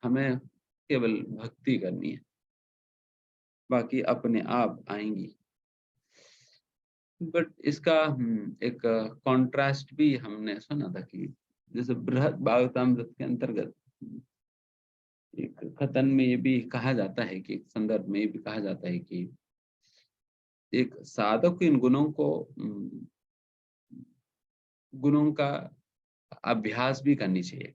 हमें केवल भक्ति करनी है, बाकी अपने आप आएंगी। बट इसका एक कॉन्ट्रास्ट भी हमने सुना था कि जैसे बृहद भागवतामृत के अंतर्गत एक कथन में ये भी कहा जाता है कि एक संदर्भ में ये भी कहा जाता है कि एक साधक को इन गुणों का अभ्यास भी करनी चाहिए,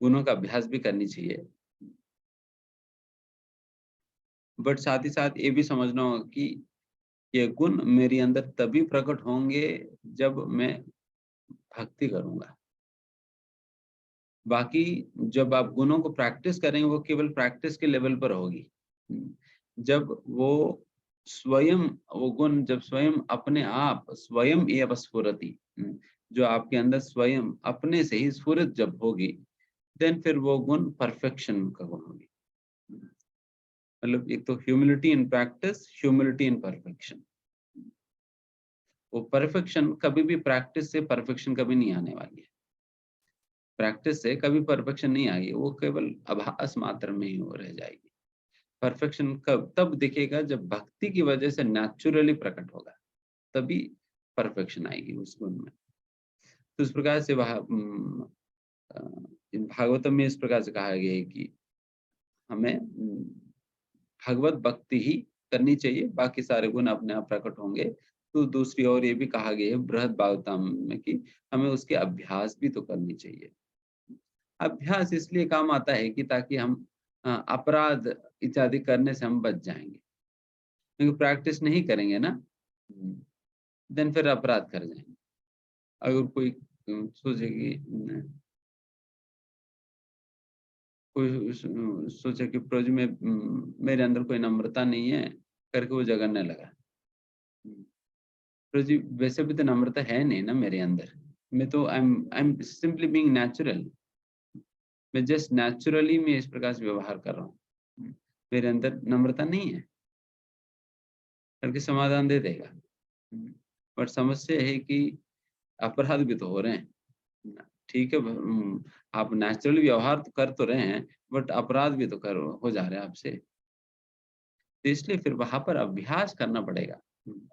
गुणों का अभ्यास भी करनी चाहिए। बट साथ ही साथ ये भी समझना होगा कि ये गुण मेरे अंदर तभी प्रकट होंगे जब मैं भक्ति करूंगा। बाकी जब आप गुणों को प्रैक्टिस करेंगे वो केवल प्रैक्टिस के लेवल पर होगी। जब वो गुण जब स्वयं अपने आप स्वयं एव स्फुरति, जो आपके अंदर स्वयं अपने से ही स्फुरित जब होगी, देन फिर वो गुण परफेक्शन का गुण होगी। मतलब एक तो humility in practice, humility in perfection. वो परफेक्शन कभी भी प्रैक्टिस से परफेक्शन कभी नहीं आने वाली है। प्रैक्टिस से कभी परफेक्शन नहीं आएगी, वो केवल आभास मात्र में ही हो रह जाएगी। परफेक्शन कब तब दिखेगा जब भक्ति की वजह से नेचुरली प्रकट होगा, तभी परफेक्शन आएगी उस गुण में। तो इस प्रकार से वह भागवतम में इस प्रकार से कहा गया है कि हमें भगवत भक्ति ही करनी चाहिए, बाकी सारे गुण अपने आप प्रकट होंगे। तो दूसरी ओर ये भी कहा गया है बृहद भागवतम में कि हमें उसके अभ्यास भी तो करनी चाहिए। अभ्यास इसलिए काम आता है कि ताकि हम अपराध इत्यादि करने से हम बच जाएंगे, क्योंकि प्रैक्टिस नहीं करेंगे ना, देन फिर अपराध कर जाएंगे। अगर कोई सोचे कि प्रभु में मेरे अंदर कोई नम्रता नहीं है करके वो झगड़ने लगा, प्रभु जी वैसे भी तो नम्रता है नहीं ना मेरे अंदर, मैं तो I am simply being natural. मैं जस्ट नेचुरली मैं इस प्रकार से व्यवहार कर रहा हूँ। मेरे अंदर नम्रता नहीं है, करके समाधान दे देगा। पर समस्या है कि अपराध भी तो हो रहे हैं। ठीक है, आप नेचुरली व्यवहार तो कर तो रहे हैं, बट अपराध भी तो कर हो जा रहे हैं आपसे। तो इसलिए फिर वहाँ पर अभ्यास करना पड़ेगा।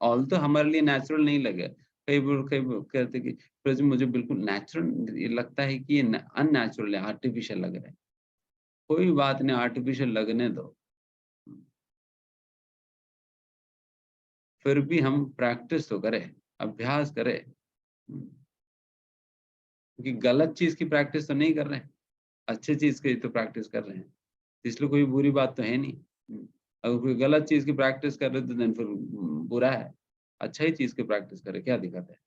ऑल्दो हमारे लिए नेचुरल नहीं लगे, कई कहते कि प्रभु मुझे बिल्कुल नेचुरल ये लगता है कि ये अननेचुरल है, आर्टिफिशियल लग रहा है। कोई बात नहीं, आर्टिफिशियल लगने दो। फिर भी हम प्रैक्टिस तो करें, अभ्यास करें। क्योंकि गलत चीज़ की प्रैक्टिस तो नहीं कर रहे हैं, अच्छी चीज़ की तो प्रैक्टिस कर रहे हैं। इसलिए कोई बुरी बात तो है नहीं। अगर कोई गलत चीज़ की प्रैक्टिस कर रहे तो देन फिर बुरा है। अच्छा ही चीज़ की प्रैक्टिस करे, क्या दिक्कत है?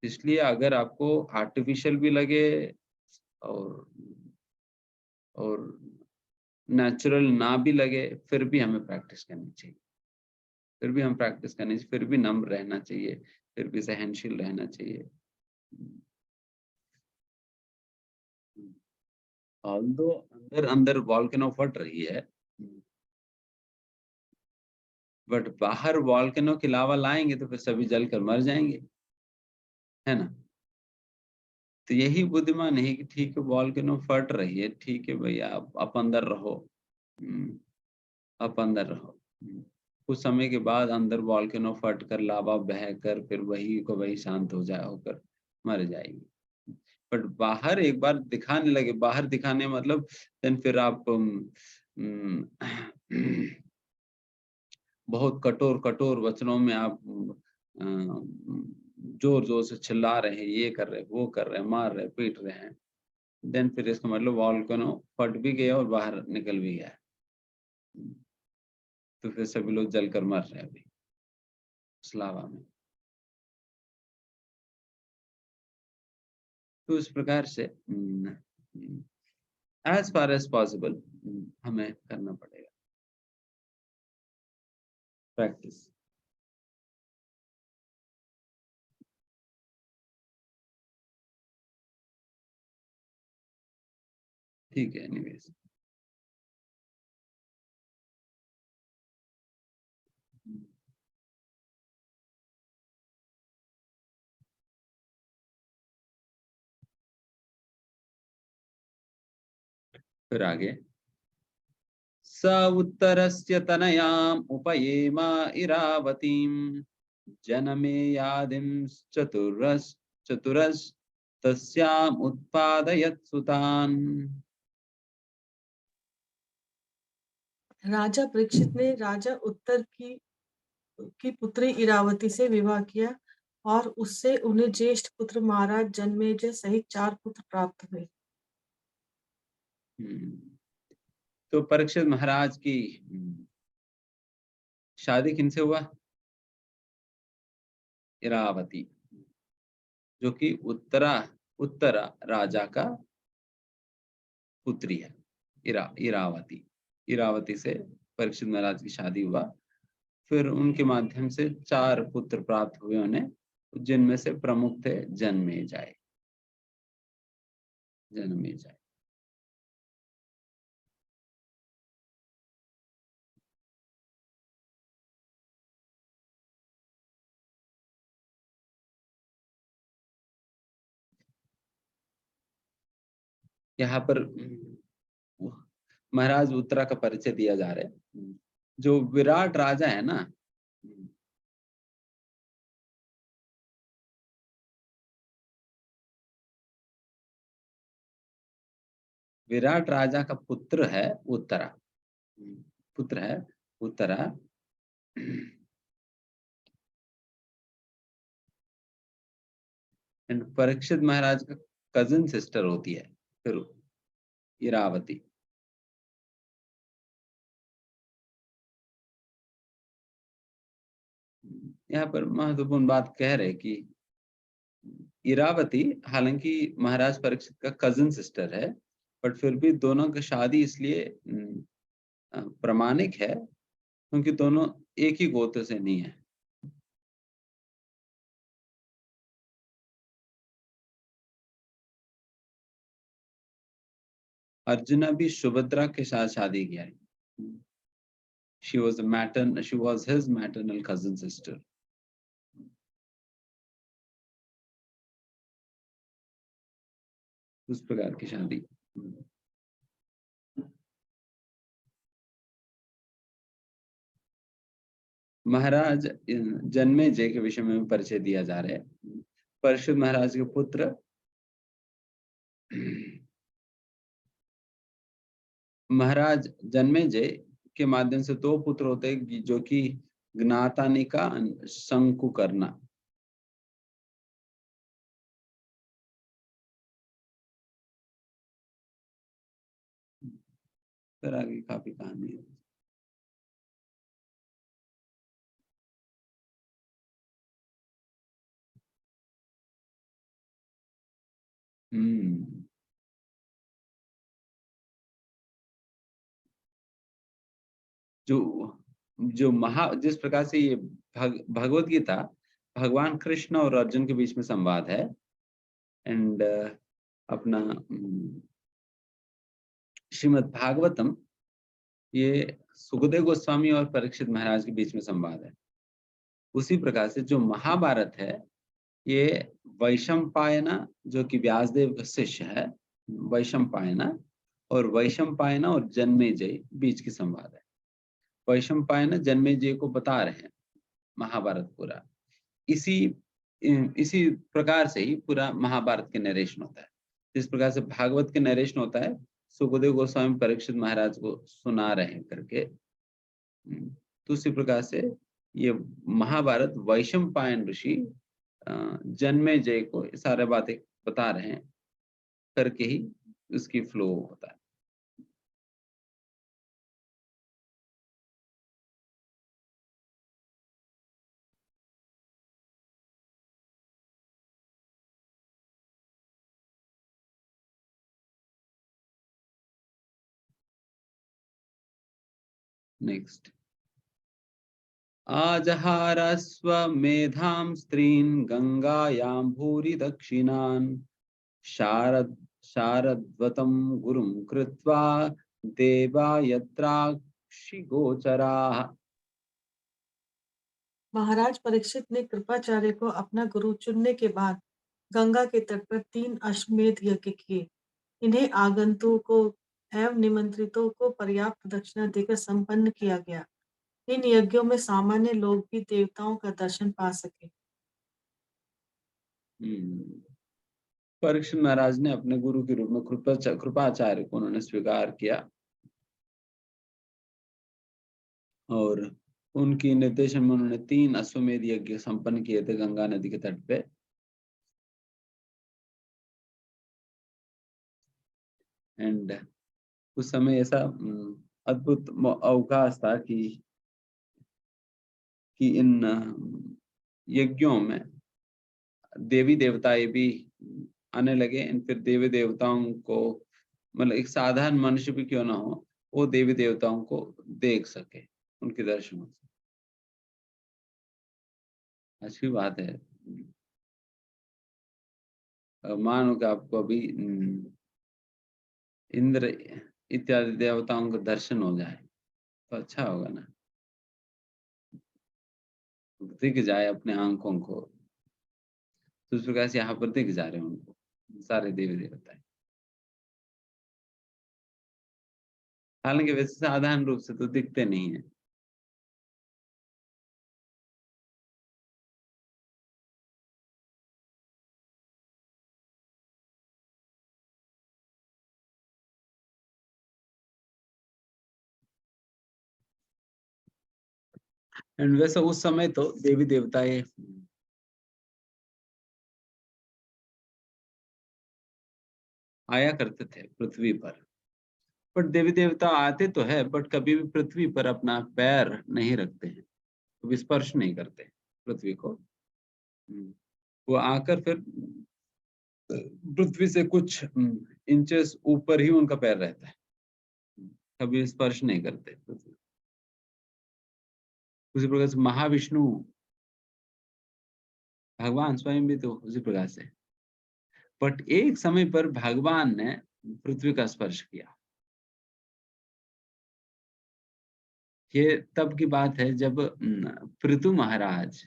इसलिए अगर आपको आर्टिफिशियल भी लगे और और नेचुरल ना भी लगे, फिर भी हमें प्रैक्टिस करनी चाहिए। फिर भी हम प्रैक्टिस करनी चाहिए, फिर भी नम्र रहना चाहिए, फिर भी सहनशील रहना चाहिए। ऑल्दो अंदर वॉल्केनो फट रही है, बट बाहर वॉल्केनो की लावा लाएंगे तो फिर सभी जलकर मर जाएंगे, है ना? तो यही बुद्धिमान है कि ठीक है वॉल्केनो फट रही है, ठीक है भैया आप अंदर रहो। आप अंदर रहो। कुछ समय के बाद अंदर वॉल्केनो फट कर लावा बह कर फिर वही को वही शांत हो जाए होकर मर जाएगी। बट बाहर एक बार दिखाने लगे, बाहर दिखाने मतलब देन फिर आप बहुत कठोर वचनों में आप जोर-जोर से चिल्ला रहे हैं, ये कर रहे हैं, वो कर रहे हैं, मार रहे हैं, पीट रहे हैं। देन फिर इसका मतलब वॉल्केनो फट भी गया और बाहर निकल भी गया। तो फिर सभी लोग जलकर मर रहे हैं अभी उस लावा में। तो इस प्रकार से एज़ फार एज़ पॉसिबल हमें करना पड़ेगा प्रैक्टिस। ठीक है एनीवेज़। फिर आगे स उत्तरस्य तनयाम् उपयेम इरावतीं जनमेयादिं चतुरस् तस्याम् उत्पादयत् सुतान्। राजा परीक्षित ने राजा उत्तर की पुत्री इरावती से विवाह किया और उससे उन्हें ज्येष्ठ पुत्र महाराज जन्मेजय सहित 4 पुत्र प्राप्त हुए। तो परीक्षित महाराज की शादी किनसे हुआ? इरावती, जो कि उत्तरा राजा का पुत्री है। इरावती इरावती से परीक्षित महाराज की शादी हुआ। फिर उनके माध्यम से 4 पुत्र प्राप्त हुए उन्हें, जिनमें से प्रमुख थे जन्मेजय। यहाँ पर महाराज उत्तरा का परिचय दिया जा रहा है। जो विराट राजा है ना, विराट राजा का पुत्र है उत्तरा। उत्तरा एंड परीक्षित महाराज का कजिन सिस्टर होती है फिर इरावती। यहाँ पर महत्वपूर्ण बात कह रहे कि इरावती हालांकि महाराज परीक्षित का कजिन सिस्टर है, बट फिर भी दोनों की शादी इसलिए प्रामाणिक है क्योंकि दोनों एक ही गोत्र से नहीं है। अर्जुना भी सुभद्रा के साथ शादी किया है। She was his maternal cousin sister. उस प्रकार की शादी। महाराज जन्मेजय के विषय में परिचय दिया जा रहा है। परशुद महाराज के पुत्र महाराज जन्मेजय के माध्यम से दो पुत्र होते हैं, जो कि ज्ञातानिका शंकुकर्णा। फिर आगे काफी कहानी है। जिस प्रकार से ये भगवत गीता भगवान कृष्ण और अर्जुन के बीच में संवाद है, एंड अपना श्रीमद् भागवतम ये सुखदेव गोस्वामी और परीक्षित महाराज के बीच में संवाद है। उसी प्रकार से जो महाभारत है ये वैशंपायना, जो कि व्यासदेव का शिष्य है, वैशंपायना और जन्मेजय बीच की संवाद है। वैशंपायन जन्मेजय को बता रहे हैं महाभारत पूरा। इसी प्रकार से ही पूरा महाभारत के नरेशन होता है। जिस प्रकार से भागवत के नरेशन होता है, सुखदेव गोस्वामी परीक्षित महाराज को सुना रहे हैं करके, तो उसी प्रकार से ये महाभारत वैशंपायन ऋषि जन्मेजय को सारे बातें बता रहे हैं करके ही उसकी फ्लो होता है। नेक्स्ट, आजहारस्वमेधां स्त्रीन् गंगायां भूरि दक्षिणान् शारद्वतं गुरुं कृत्वा देवा यत्राक्षि गोचराः। महाराज परीक्षित ने कृपाचार्य को अपना गुरु चुनने के बाद गंगा के तट पर 3 अश्वमेध यज्ञ किए। इन्हें आगंतुकों एवं निमंत्रितों को पर्याप्त दक्षिणा देकर संपन्न किया गया। इन यज्ञों में सामान्य लोग भी देवताओं का दर्शन पा सके। परीक्षित महाराज ने अपने गुरु के रूप में कृपाचार्य को उन्होंने स्वीकार किया और उनकी निर्देशन में उन्होंने 3 अश्वमेध यज्ञ संपन्न किए थे गंगा नदी के तट पे। एंड उस समय ऐसा अद्भुत अवकाश था कि इन यज्ञों में देवी देवताएं भी आने लगे। फिर देवी देवताओं को, मतलब एक साधारण मनुष्य भी क्यों ना हो, वो देवी देवताओं को देख सके उनके दर्शनों से। अच्छी बात है। मानो कि आपको अभी इंद्र इत्यादि देवताओं का दर्शन हो जाए तो अच्छा होगा ना, दिख जाए अपने आंखों को। तो उस प्रकार से यहाँ पर दिख जा रहे हैं उनको सारे देवी देवता। हालांकि वैसे साधारण रूप से तो दिखते नहीं है। एंड वैसे उस समय तो देवी देवताएं आया करते थे पृथ्वी पर, बट देवी देवता आते तो है बट कभी भी पृथ्वी पर अपना पैर नहीं रखते हैं, कभी स्पर्श नहीं करते पृथ्वी को। वो आकर फिर पृथ्वी से कुछ इंचेस ऊपर ही उनका पैर रहता है, कभी स्पर्श नहीं करते पृथ्वी। उसी प्रकार से महाविष्णु भगवान स्वयं भी तो उसी प्रकार से, बट एक समय पर भगवान ने पृथ्वी का स्पर्श किया। ये तब की बात है जब पृथु महाराज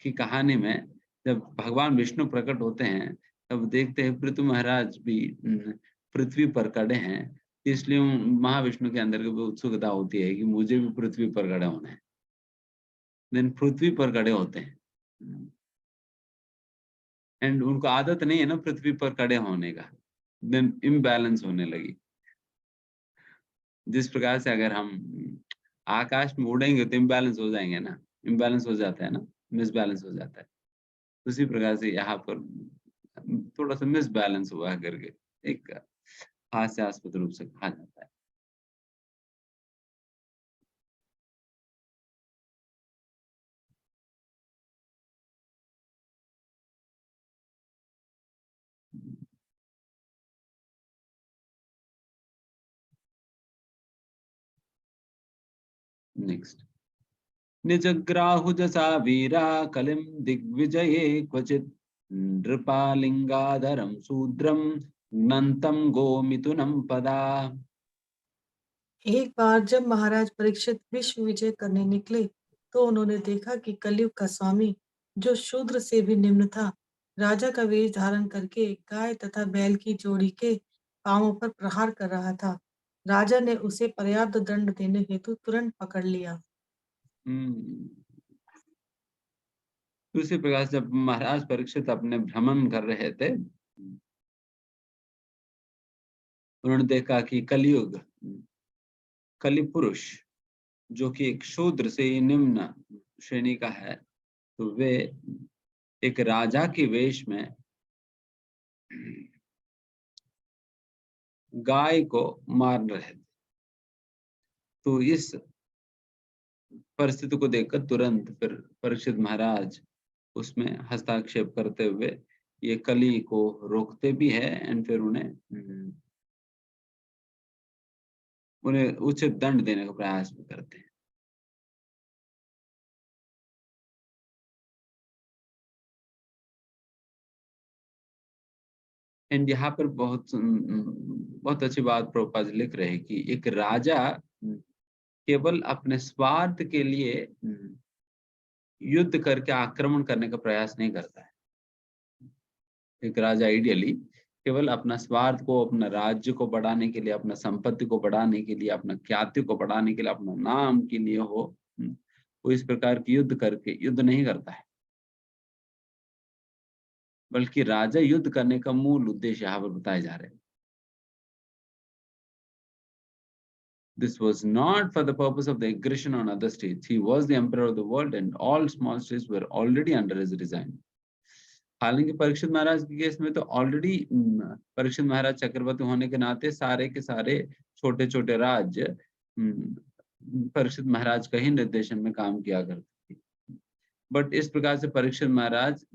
की कहानी में जब भगवान विष्णु प्रकट होते हैं, तब देखते हैं पृथु महाराज भी पृथ्वी पर खड़े हैं, इसलिए महाविष्णु के अंदर की उत्सुकता होती है कि मुझे भी पृथ्वी पर खड़े होना है। देन पृथ्वी पर खड़े होते हैं एंड उनको आदत नहीं है ना पृथ्वी पर खड़े होने का, देन इम्बैलेंस होने लगी। जिस प्रकार से अगर हम आकाश में उड़ेंगे तो इम्बैलेंस हो जाएंगे ना, इम्बैलेंस हो जाता है ना, मिसबैलेंस हो जाता है। उसी प्रकार से यहाँ पर थोड़ा सा मिसबैलेंस हुआ करके एक हास्यास्पद रूप से कहा जाता है। नेक्स्ट, निजग्राहुजसा वीरा कलिं दिग्विजये क्वचित् नृपालिंगाधरं शूद्रं नंतम गोमिथुनं पदा। एक बार जब महाराज परीक्षित विश्व विजय करने निकले तो उन्होंने देखा कि कलयुग का स्वामी, जो शूद्र से भी निम्न था, राजा का वेश धारण करके गाय तथा बैल की जोड़ी के पांवों पर प्रहार कर रहा था। राजा ने उसे पर्याप्त दंड देने हेतु तुरंत पकड़ लिया। दूसरी प्रकार से जब महाराज परीक्षित अपने भ्रमण कर रहे थे, उन्होंने देखा कि कलियुग कलि पुरुष जो कि एक शूद्र से निम्न श्रेणी का है, तो वे एक राजा के वेश में गाय को मार रहे थे। तो इस परिस्थिति को देखकर तुरंत फिर परीक्षित महाराज उसमें हस्तक्षेप करते हुए ये कली को रोकते भी है एंड फिर उन्हें उचित दंड देने का प्रयास भी करते हैं। एंड यहाँ पर बहुत अच्छी बात प्रभुपाद जी लिख रहे हैं कि एक राजा केवल अपने स्वार्थ के लिए युद्ध करके आक्रमण करने का प्रयास नहीं करता है। एक राजा आइडियली केवल अपना स्वार्थ को, अपना राज्य को बढ़ाने के लिए, अपना संपत्ति को बढ़ाने के लिए, अपना ख्याति को बढ़ाने के लिए, अपना नाम के लिए वो इस प्रकार की युद्ध करके युद्ध नहीं करता है, बल्कि राजा युद्ध करने का मूल उद्देश्य यहाँ पर बताए जा रहे हैं। This was not for the purpose of the aggression on other states. He was the emperor of the world and all small states were already under his reign. हालांकि परीक्षित महाराज के केस में तो ऑलरेडी परीक्षित महाराज चक्रवर्ती होने के नाते सारे के सारे छोटे छोटे राज्य परीक्षित महाराज का ही निर्देशन में काम किया करते थे। बट इस प्रकार से परीक्षित महाराज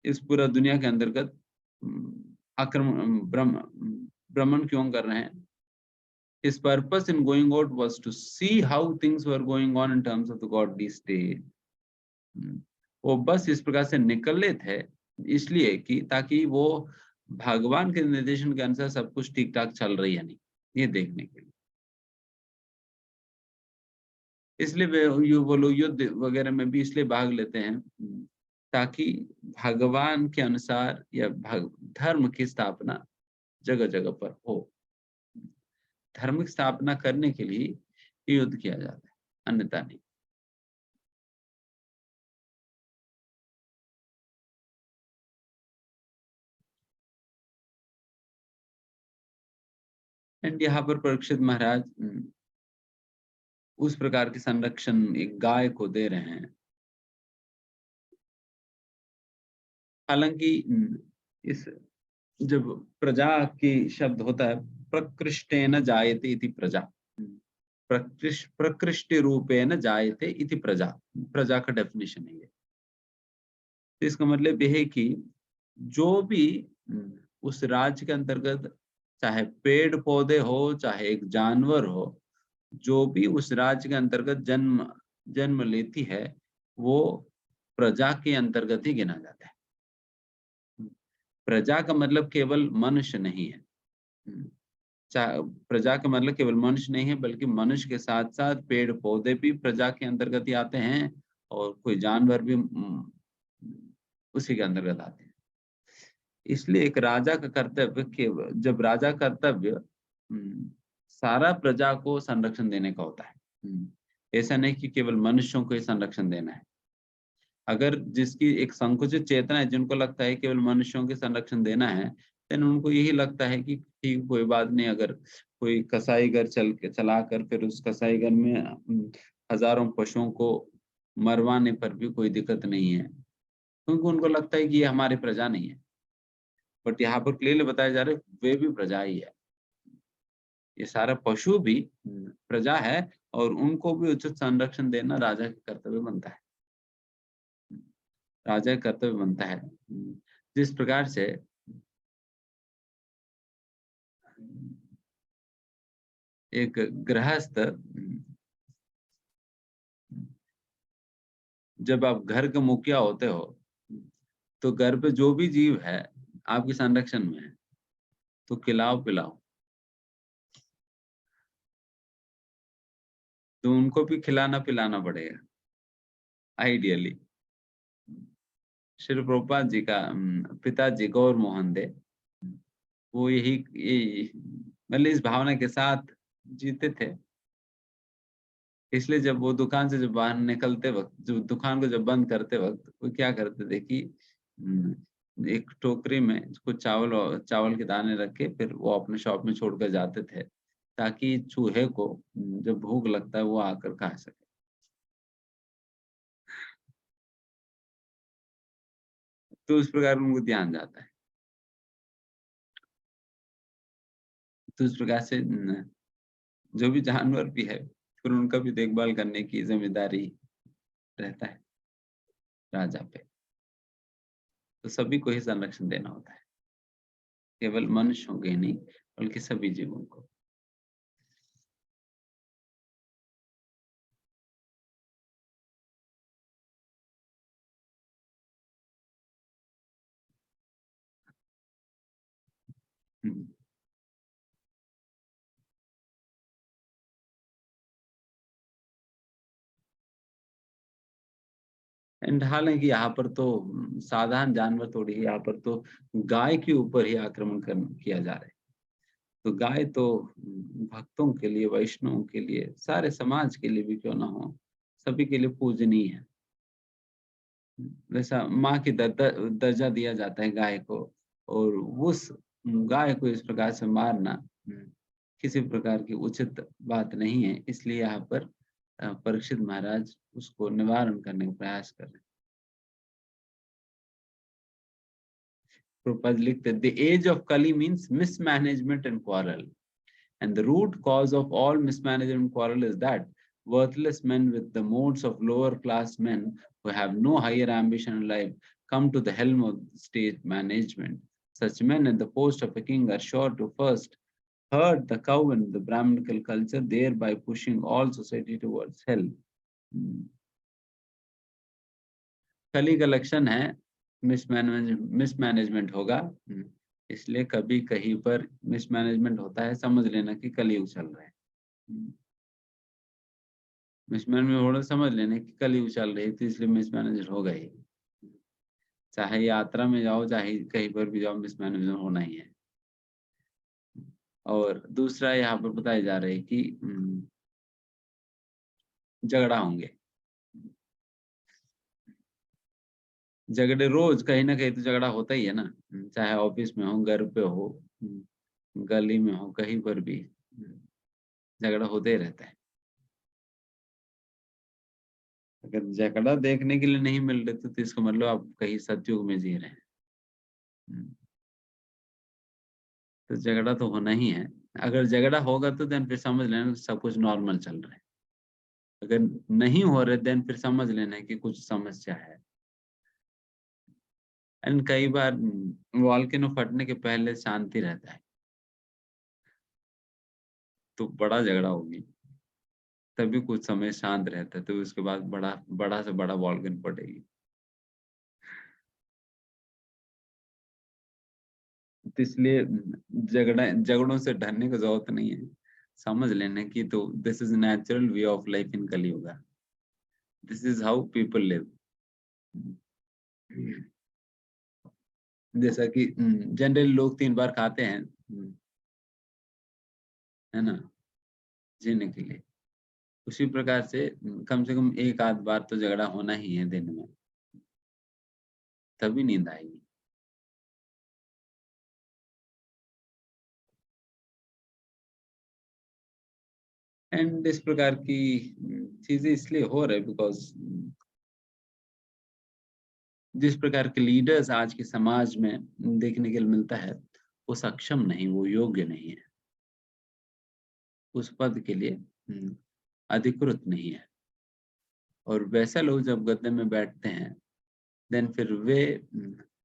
इस पूरा दुनिया के अंतर्गत आक्रमण भ्रमण क्यों कर रहे हैं? His purpose in going out was to see how things were going on in terms of the godly state. वो बस इस प्रकार से निकले थे इसलिए कि ताकि वो भगवान के निर्देशन के अनुसार सब कुछ ठीक ठाक चल रही है नहीं, ये देखने के लिए। इसलिए वो लोग युद्ध वगैरह में भी इसलिए भाग लेते हैं ताकि भगवान के अनुसार या धर्म की स्थापना जगह जगह पर हो। धर्म की स्थापना करने के लिए युद्ध किया जाता है, अन्यथा नहीं। एंड यहाँ पर परीक्षित महाराज उस प्रकार के संरक्षण एक गाय को दे रहे हैं। हालांकि इस जब प्रजा की शब्द होता है प्रकृष्टेन जायते इति प्रजा, प्रकृष्टि रूपेण जायते इति प्रजा, प्रजा का डेफिनेशन है ये। तो इसका मतलब यह है कि जो भी उस राज्य के अंतर्गत चाहे पेड़ पौधे हो, चाहे एक जानवर हो, जो भी उस राज्य के अंतर्गत जन्म लेती है वो प्रजा के अंतर्गत ही गिना जाता है। प्रजा का मतलब केवल मनुष्य नहीं है, प्रजा का मतलब केवल मनुष्य नहीं है, बल्कि मनुष्य के साथ साथ पेड़ पौधे भी प्रजा के अंतर्गत ही आते हैं, और कोई जानवर भी उसी के अंतर्गत आते हैं। इसलिए एक राजा का कर्तव्य जब राजा कर्तव्य सारा प्रजा को संरक्षण देने का होता है। ऐसा नहीं कि केवल मनुष्यों को ही संरक्षण देना है। अगर जिसकी एक संकुचित चेतना है, जिनको लगता है केवल मनुष्यों के संरक्षण देना है, देन उनको यही लगता है कि ठीक कोई बात नहीं, अगर कोई कसाई घर चलाकर फिर उस कसाई घर में हजारों पशुओं को मरवाने पर भी कोई दिक्कत नहीं है, क्योंकि उनको लगता है कि ये हमारी प्रजा नहीं है। बट यहाँ पर क्लियरली बताया जा रहा है वे भी प्रजा ही है। ये सारा पशु भी प्रजा है, और उनको भी उचित संरक्षण देना राजा का कर्तव्य बनता है। राजा का कर्तव्य बनता है। जिस प्रकार से एक गृहस्थ, जब आप घर के मुखिया होते हो, तो घर पे जो भी जीव है आपके संरक्षण में है, तो खिलाओ पिलाओ, तो उनको भी खिलाना पिलाना पड़ेगा आइडियली। श्री प्रभुपाद जी का पिताजी गौर मोहन दे, वो यही मतलब इस भावना के साथ जीते थे। इसलिए जब वो दुकान से जब बाहर निकलते वक्त, जो दुकान को जब बंद करते वक्त, वो क्या करते थे कि एक टोकरी में कुछ चावल के दाने रख के फिर वो अपने शॉप में छोड़कर जाते थे, ताकि चूहे को जब भूख लगता है वो आकर खा सके। तो उस प्रकार उनको ध्यान जाता है। तो इस प्रकार से जो भी जानवर भी है, फिर उनका भी देखभाल करने की जिम्मेदारी रहता है राजा पे। तो सभी को ही संरक्षण देना होता है, केवल मनुष्यों को ही नहीं, बल्कि सभी जीवों को। एंड हालांकि यहाँ पर तो साधारण जानवर थोड़ी, यहाँ पर तो गाय के ऊपर ही आक्रमण किया जा रहा है। तो गाय तो भक्तों के लिए, वैष्णवों के लिए, सारे समाज के लिए भी क्यों ना हो, सभी के लिए पूजनीय है। वैसा माँ की दर्जा दिया जाता है गाय को, और उस गाय को इस प्रकार से मारना किसी प्रकार की उचित बात नहीं है। इसलिए यहाँ पर परीक्षित महाराज उसको निवारण करने का प्रयास कर रहे हैं। Prabhupada लिखते, the age of Kali means mismanagement and quarrel, and the root cause of all mismanagement and quarrel is that worthless men with the modes of lower class men who have no higher ambition in life come to the helm of state management. Such men at the post of a king are sure to first hurt the cow in the Brahminical culture, thereby pushing all society towards hell. कली का लक्षण है mismanagement होगा, इसलिए कभी कहीं पर mismanagement होता है, समझ लेना कि कलयुग चल रहा है। मिसमैनेजमेंट होना समझ लेना कि कलयुग चल रही है, तो इसलिए मिसमैनेजमेंट होगा ही। चाहे यात्रा में जाओ, चाहे कहीं पर भी जाओ, मिसमैनेजमेंट होना ही है। और दूसरा यहाँ पर बताया जा रहा है कि झगड़ा होंगे, झगड़े रोज कहीं ना कहीं तो झगड़ा होता ही है ना, चाहे ऑफिस में हो, घर पे हो, गली में हो, कहीं पर भी झगड़ा होते ही रहता है। अगर झगड़ा देखने के लिए नहीं मिल रहे तो इसका मतलब आप कहीं सतयुग में जी रहे हैं। तो झगड़ा तो होना ही है। अगर झगड़ा होगा तो देन फिर समझ लेना सब कुछ नॉर्मल चल रहा है। अगर नहीं हो रहे देन फिर समझ लेना कि कुछ समस्या है। एंड कई बार वॉल्केनो फटने के पहले शांति रहता है, तो बड़ा झगड़ा होगी तभी कुछ समय शांत रहता है, तो उसके बाद बड़ा से बड़ा वॉल्केनो फटेगी। तो इसलिए झगड़ों से डरने की जरूरत नहीं है, समझ लेने की। तो this is natural way of life in Kaliyuga, this is how people live. जैसा कि जनरली लोग 3 बार खाते हैं, है ना, जीने के लिए, उसी प्रकार से कम 1 आध बार तो झगड़ा होना ही है दिन में, तभी नींद आएगी। एंड इस प्रकार की चीजें इसलिए हो रहे बिकॉज जिस प्रकार के लीडर्स आज के समाज में देखने के लिए मिलता है, वो सक्षम नहीं, वो योग्य नहीं है, उस पद के लिए अधिकृत नहीं है। और वैसा लोग जब गद्दे में बैठते हैं, देन फिर वे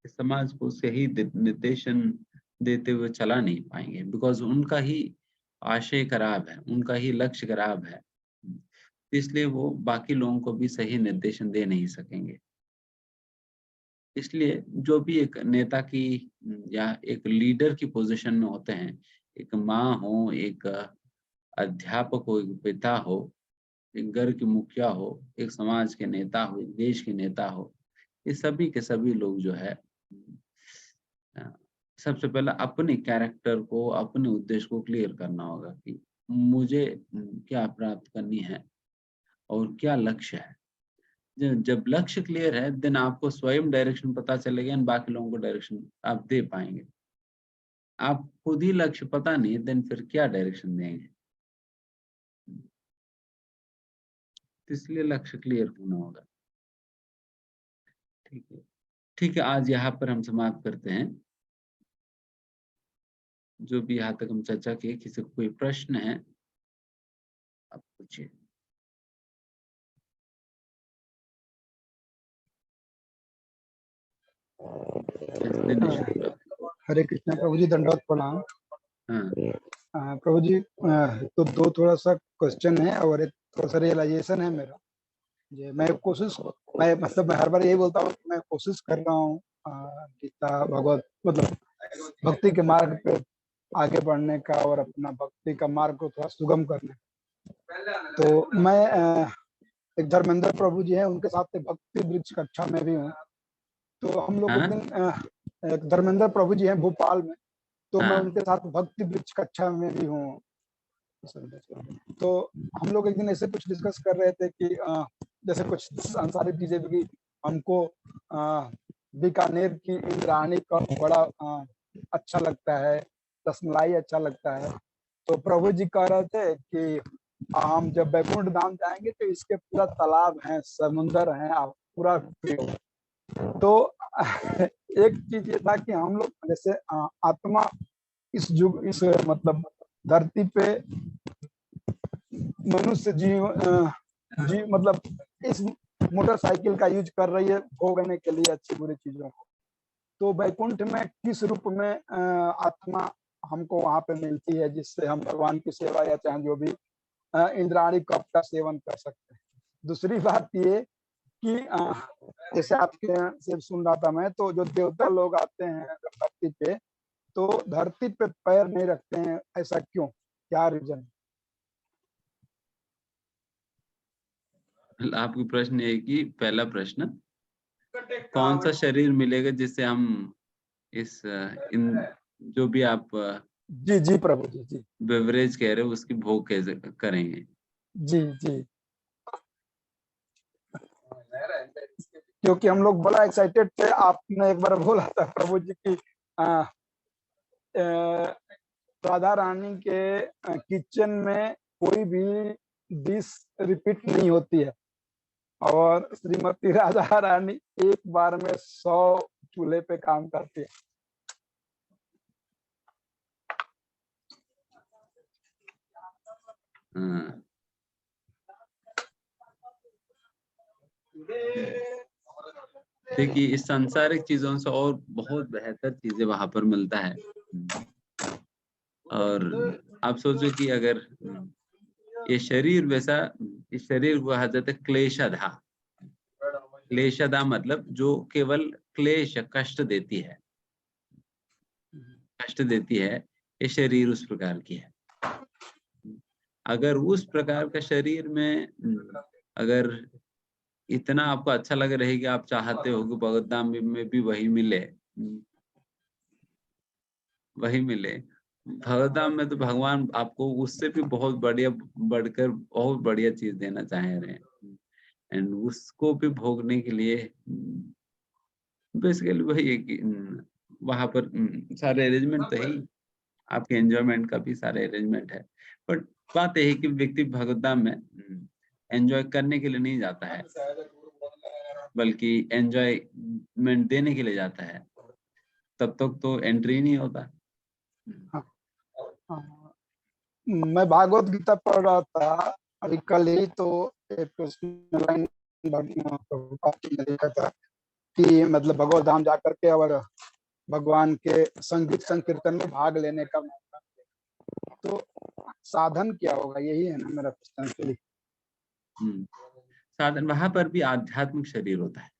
समाज को सही निर्देशन देते हुए चला नहीं पाएंगे, बिकॉज उनका ही आशय खराब है, उनका ही लक्ष्य खराब है, इसलिए वो बाकी लोगों को भी सही निर्देशन दे नहीं सकेंगे। इसलिए जो भी एक नेता की या एक लीडर की पोजीशन में होते हैं, एक माँ हो, एक अध्यापक हो, एक पिता हो, एक घर के मुखिया हो, एक समाज के नेता हो, एक देश के नेता हो, ये सभी के सभी लोग जो है सबसे पहले अपने कैरेक्टर को, अपने उद्देश्य को क्लियर करना होगा कि मुझे क्या प्राप्त करनी है और क्या लक्ष्य है। जब लक्ष्य क्लियर है, देन आपको स्वयं डायरेक्शन पता चलेगा और बाकी लोगों को डायरेक्शन आप दे पाएंगे। आप खुद ही लक्ष्य पता नहीं, देन फिर क्या डायरेक्शन देंगे। इसलिए लक्ष्य क्लियर होना होगा। ठीक है, ठीक है, आज यहाँ पर हम समाप्त करते हैं। जो भी यहाँ तक हम चर्चा किए, किसी को कोई प्रश्न है आप पूछिए। हरे कृष्णा प्रभु जी, दंडवत प्रणाम। हाँ, प्रभु जी, तो 2 थोड़ा सा क्वेश्चन है और एक थोड़ा सा रियलाइजेशन है मेरा। मैं हर बार यही बोलता हूँ, मैं कोशिश कर रहा हूँ गीता भगवत मतलब भक्ति के मार्ग पे आगे बढ़ने का और अपना भक्ति का मार्ग को थोड़ा सुगम करने का। तो मैं एक धर्मेंद्र प्रभु जी हैं, उनके साथ भक्ति वृक्ष कक्षा में भी हूँ। तो हम लोग एक दिन एक धर्मेंद्र प्रभु जी हैं भोपाल में, तो मैं उनके साथ भक्ति वृक्ष कक्षा में भी हूँ। तो हम लोग एक दिन ऐसे कुछ डिस्कस कर रहे थे कि जैसे कुछ सांसारिक चीजें भी हमको बीकानेर की इंद्राणी का बड़ा अच्छा लगता है, रसमलाई अच्छा लगता है। तो प्रभु जी कह रहे थे कि हम जब बैकुंठ धाम जाएंगे तो इसके पूरा तालाब है, समुंदर है, आप पूरा। तो एक चीज ये था कि हम लोग जैसे आत्मा इस युग, इस मतलब धरती पे मनुष्य जीव मतलब इस मोटरसाइकिल का यूज कर रही है भोगने के लिए अच्छी बुरी चीजों को। तो वैकुंठ में किस रूप में आत्मा हमको वहां पे मिलती है जिससे हम भगवान की सेवा या चाहे जो भी इंद्राणी कप का सेवन कर सकते हैं। दूसरी बात ये कि जैसे आपके से सुन रहा था मैं, तो जो देवता लोग आते हैं धरती पे, तो धरती पे पैर नहीं रखते हैं, ऐसा क्यों, क्या रीजन? आपकी प्रश्न है कि पहला प्रश्न, कौन सा शरीर मिलेगा जिससे हम इस जो भी आप जी जी प्रभु जी, जी बेवरेज कह रहे हो उसकी भोग कैसे करेंगे? जी जी, क्योंकि हम लोग बड़ा एक्साइटेड थे। आपने एक बार बोला था प्रभु जी की राधा रानी के किचन में कोई भी डिश रिपीट नहीं होती है, और श्रीमती राधा रानी एक बार में 100 चूल्हे पे काम करती है। देखिए, इस सांसारिक चीजों से और बहुत बेहतर चीजें वहां पर मिलता है। और आप सोचो कि अगर ये शरीर वैसा, इस शरीर को कहा जाता है क्लेशधा। क्लेशधा मतलब जो केवल क्लेश कष्ट देती है। कष्ट देती है, ये शरीर उस प्रकार की है। अगर उस प्रकार का शरीर में अगर इतना आपको अच्छा लग रहा है कि आप चाहते हो कि भगवत धाम में भी वही मिले, वही मिले। भगवत धाम में तो भगवान आपको उससे भी बहुत बढ़िया, बढ़कर बहुत बढ़िया चीज देना चाह रहे हैं, एंड उसको भी भोगने के लिए बेसिकली वही है कि वहां पर सारे अरेंजमेंट तो है ही, आपके एंजॉयमेंट का भी सारे अरेंजमेंट है। बट बात यह है कि व्यक्ति भगवत धाम में एंजॉय करने के लिए नहीं जाता है, बल्कि एंजॉयमेंट देने के लिए जाता है। तब तक तो एंट्री नहीं होता। मैं भागवत गीता पढ़ रहा था अभी कल ही, तो एक लाइन देखा था कि मतलब भगवत धाम जाकर के और भगवान के संगीत संकीर्तन में भाग लेने का मौका, तो साधन क्या होगा, यही है ना मेरा क्वेश्चन के लिए। साधन वहां पर भी आध्यात्मिक शरीर होता है,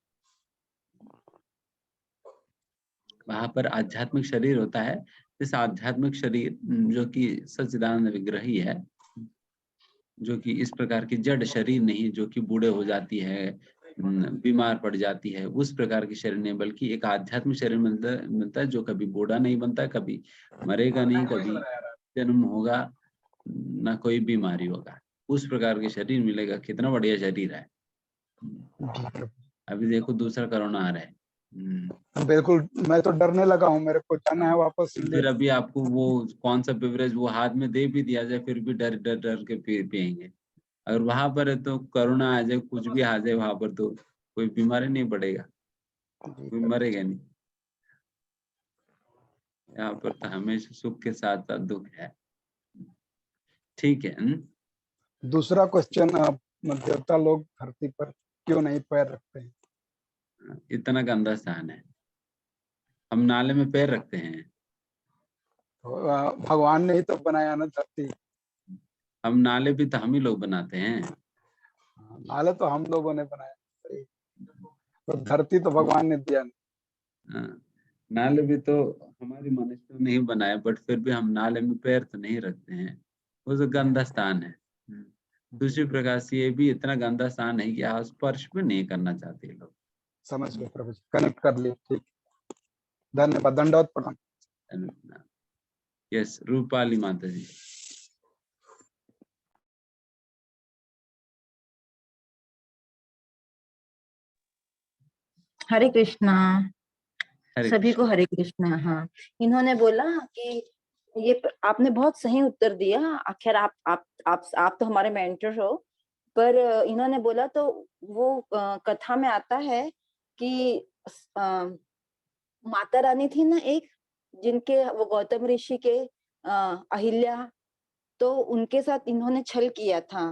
वहां पर आध्यात्मिक शरीर होता है। इस आध्यात्मिक शरीर जो कि सच्चिदानंद विग्रह ही है, जो कि इस प्रकार की जड़ शरीर नहीं जो कि बूढ़े हो जाती है, बीमार पड़ जाती है, उस प्रकार की शरीर नहीं, बल्कि एक आध्यात्मिक शरीर मिलता है जो कभी बूढ़ा नहीं बनता, कभी मरेगा नहीं, कभी जन्म होगा ना कोई बीमारी होगा, उस प्रकार के शरीर मिलेगा। कितना बढ़िया शरीर है। अभी देखो दूसरा कोरोना आ रहा है, बिल्कुल, मैं तो डरने लगा हूँ, मेरे को जाना है वापस। फिर अभी आपको वो कौन सा बेवरेज वो हाथ में दे भी दिया जाए, फिर भी डर डर डर के पिएंगे। अगर वहां पर है तो कोरोना आ जाए, कुछ भी आ जाए, वहां पर तो कोई बीमारी नहीं पड़ेगा, कोई मरेगा नहीं। यहाँ पर तो हमेशा सुख के साथ साथ दुख है। ठीक है। दूसरा क्वेश्चन, देवता लोग धरती पर क्यों नहीं पैर रखते हैं? इतना गंदा स्थान है, हम नाले में पैर रखते हैं। तो, भगवान ने ही तो बनाया ना धरती। हम नाले भी तो हम ही लोग बनाते हैं। नाले तो हम लोगों ने बनाया, तो धरती तो भगवान ने दिया नहीं। नाले भी तो हमारी मनुष्य ने ही बनाया, बट फिर भी हम नाले में पैर तो नहीं रखते हैं, वो तो गंदा स्थान है। दूसरी प्रकार से ये भी इतना गंदा स्थान है कि आप स्पर्श भी नहीं करना चाहते लोग। समझ गए प्रभु जी, कनेक्ट कर लिए, ठीक, धन्यवाद, दंडवत प्रणाम। यस, रूपाली माता जी। हरे कृष्णा। हरे सभी को कृष्ण। हरे कृष्णा। हाँ, इन्होंने बोला कि ये आपने बहुत सही उत्तर दिया। आखिर आप तो हमारे मेंटर हो, पर इन्होंने बोला तो वो कथा में आता है कि माता रानी थी ना एक, जिनके वो गौतम ऋषि के अहिल्या, तो उनके साथ इन्होंने छल किया था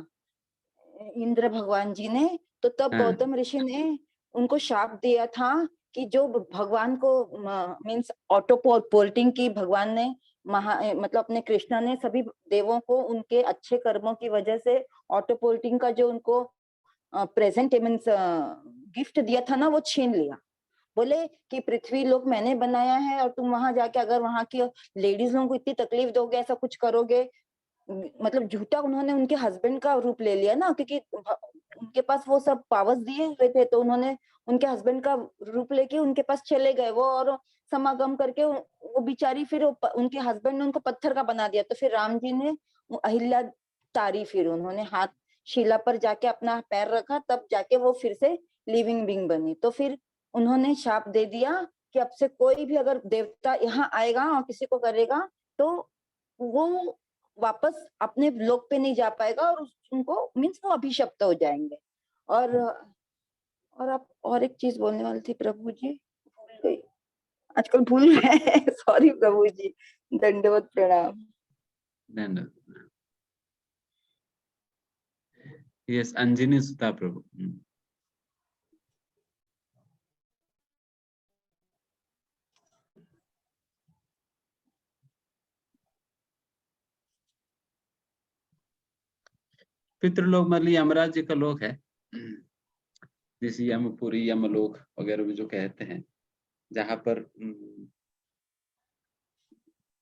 इंद्र भगवान जी ने। तो तब गौतम ऋषि ने उनको शाप दिया था कि जो भगवान को मीन्स ऑटो पोर्टिंग की भगवान ने मतलब अपने कृष्णा ने सभी देवों को उनके अच्छे कर्मों की वजह से ऑटो पोर्टिंग का जो उनको प्रेजेंट मीन्स गिफ्ट दिया था ना, वो छीन लिया। बोले कि पृथ्वी लोक मैंने बनाया है और तुम वहां जाके अगर वहां की लेडीज लोगों को इतनी तकलीफ दोगे, ऐसा कुछ करोगे। मतलब झूठा उन्होंने उनके हस्बैंड का रूप ले लिया ना, क्योंकि उनके पास वो सब पावर्स दिए हुए थे, तो उन्होंने उनके हस्बैंड का रूप लेके उनके पास चले गए वो, और समागम करके वो बिचारी फिर उनके हस्बैंड ने उनको पत्थर का बना दिया। तो फिर राम जी ने अहिल्या तारी, फिर उन्होंने हाथ शिला पर जाके अपना पैर रखा, तब जाके वो फिर से लिविंग बीइंग बनी। तो फिर उन्होंने शाप दे दिया कि अब से कोई भी अगर देवता यहाँ आएगा और किसी को करेगा तो वो वापस अपने लोक पे नहीं जा पाएगा और उनको मीन्स वो अभिशप्त हो जाएंगे। और आप और एक चीज बोलने वाली थी प्रभु जी, भूल गई, आजकल भूल गए। सॉरी प्रभु जी, दंडवत प्रणाम। यस, अंजनी सुता प्रभु। पितृलोक मतलब यमराज जी का लोक है, जैसे यमपुरी, यमलोक वगैरह भी जो कहते हैं, जहाँ पर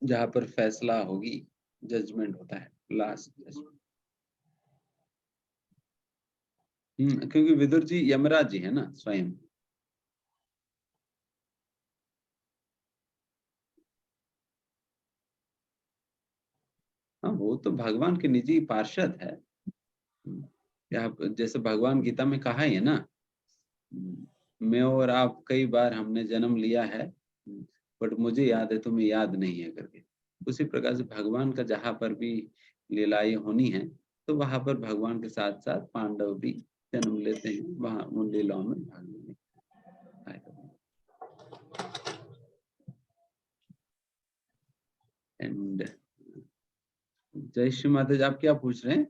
जहाँ पर फैसला होगी, जजमेंट होता है, लास्ट जजमेंट। क्योंकि विदुर जी यमराज जी है ना स्वयं। हाँ, वो तो भगवान के निजी पार्षद है। यहाँ जैसे भगवान गीता में कहा ही है ना, मैं और आप कई बार हमने जन्म लिया है, बट मुझे याद है तुम्हें याद नहीं है करके। उसी प्रकार से भगवान का जहाँ पर भी लीलाएं होनी है, तो वहां पर भगवान के साथ साथ पांडव भी जन्म लेते हैं, वहां उन लीलाओं में भाग लेने। एंड जय श्री माता जी, आप क्या पूछ रहे हैं?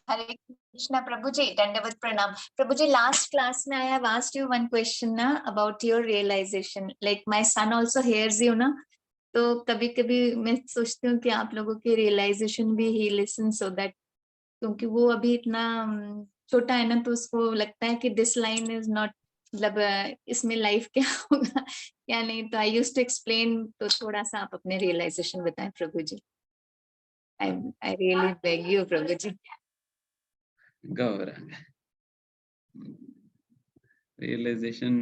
Hare Krishna, Prabhuji, Dandavat Pranam. Prabhuji, last class mein I have asked you one question na about your realization. Like my son also hears you na, तो कभी कभी मैं सोचती हूँ कि आप लोगों की रियलाइजेशन भी ही लिसन सो दैट, क्योंकि वो अभी इतना छोटा है ना, तो उसको लगता है कि दिस लाइन इज नॉट, मतलब इसमें लाइफ क्या होगा क्या नहीं। तो आई यूज्ड टू एक्सप्लेन, तो थोड़ा सा आप अपने रियलाइजेशन बताएं प्रभु जी। आई रियली बेग यू प्रभु जी। गौरंग रियलाइजेशन,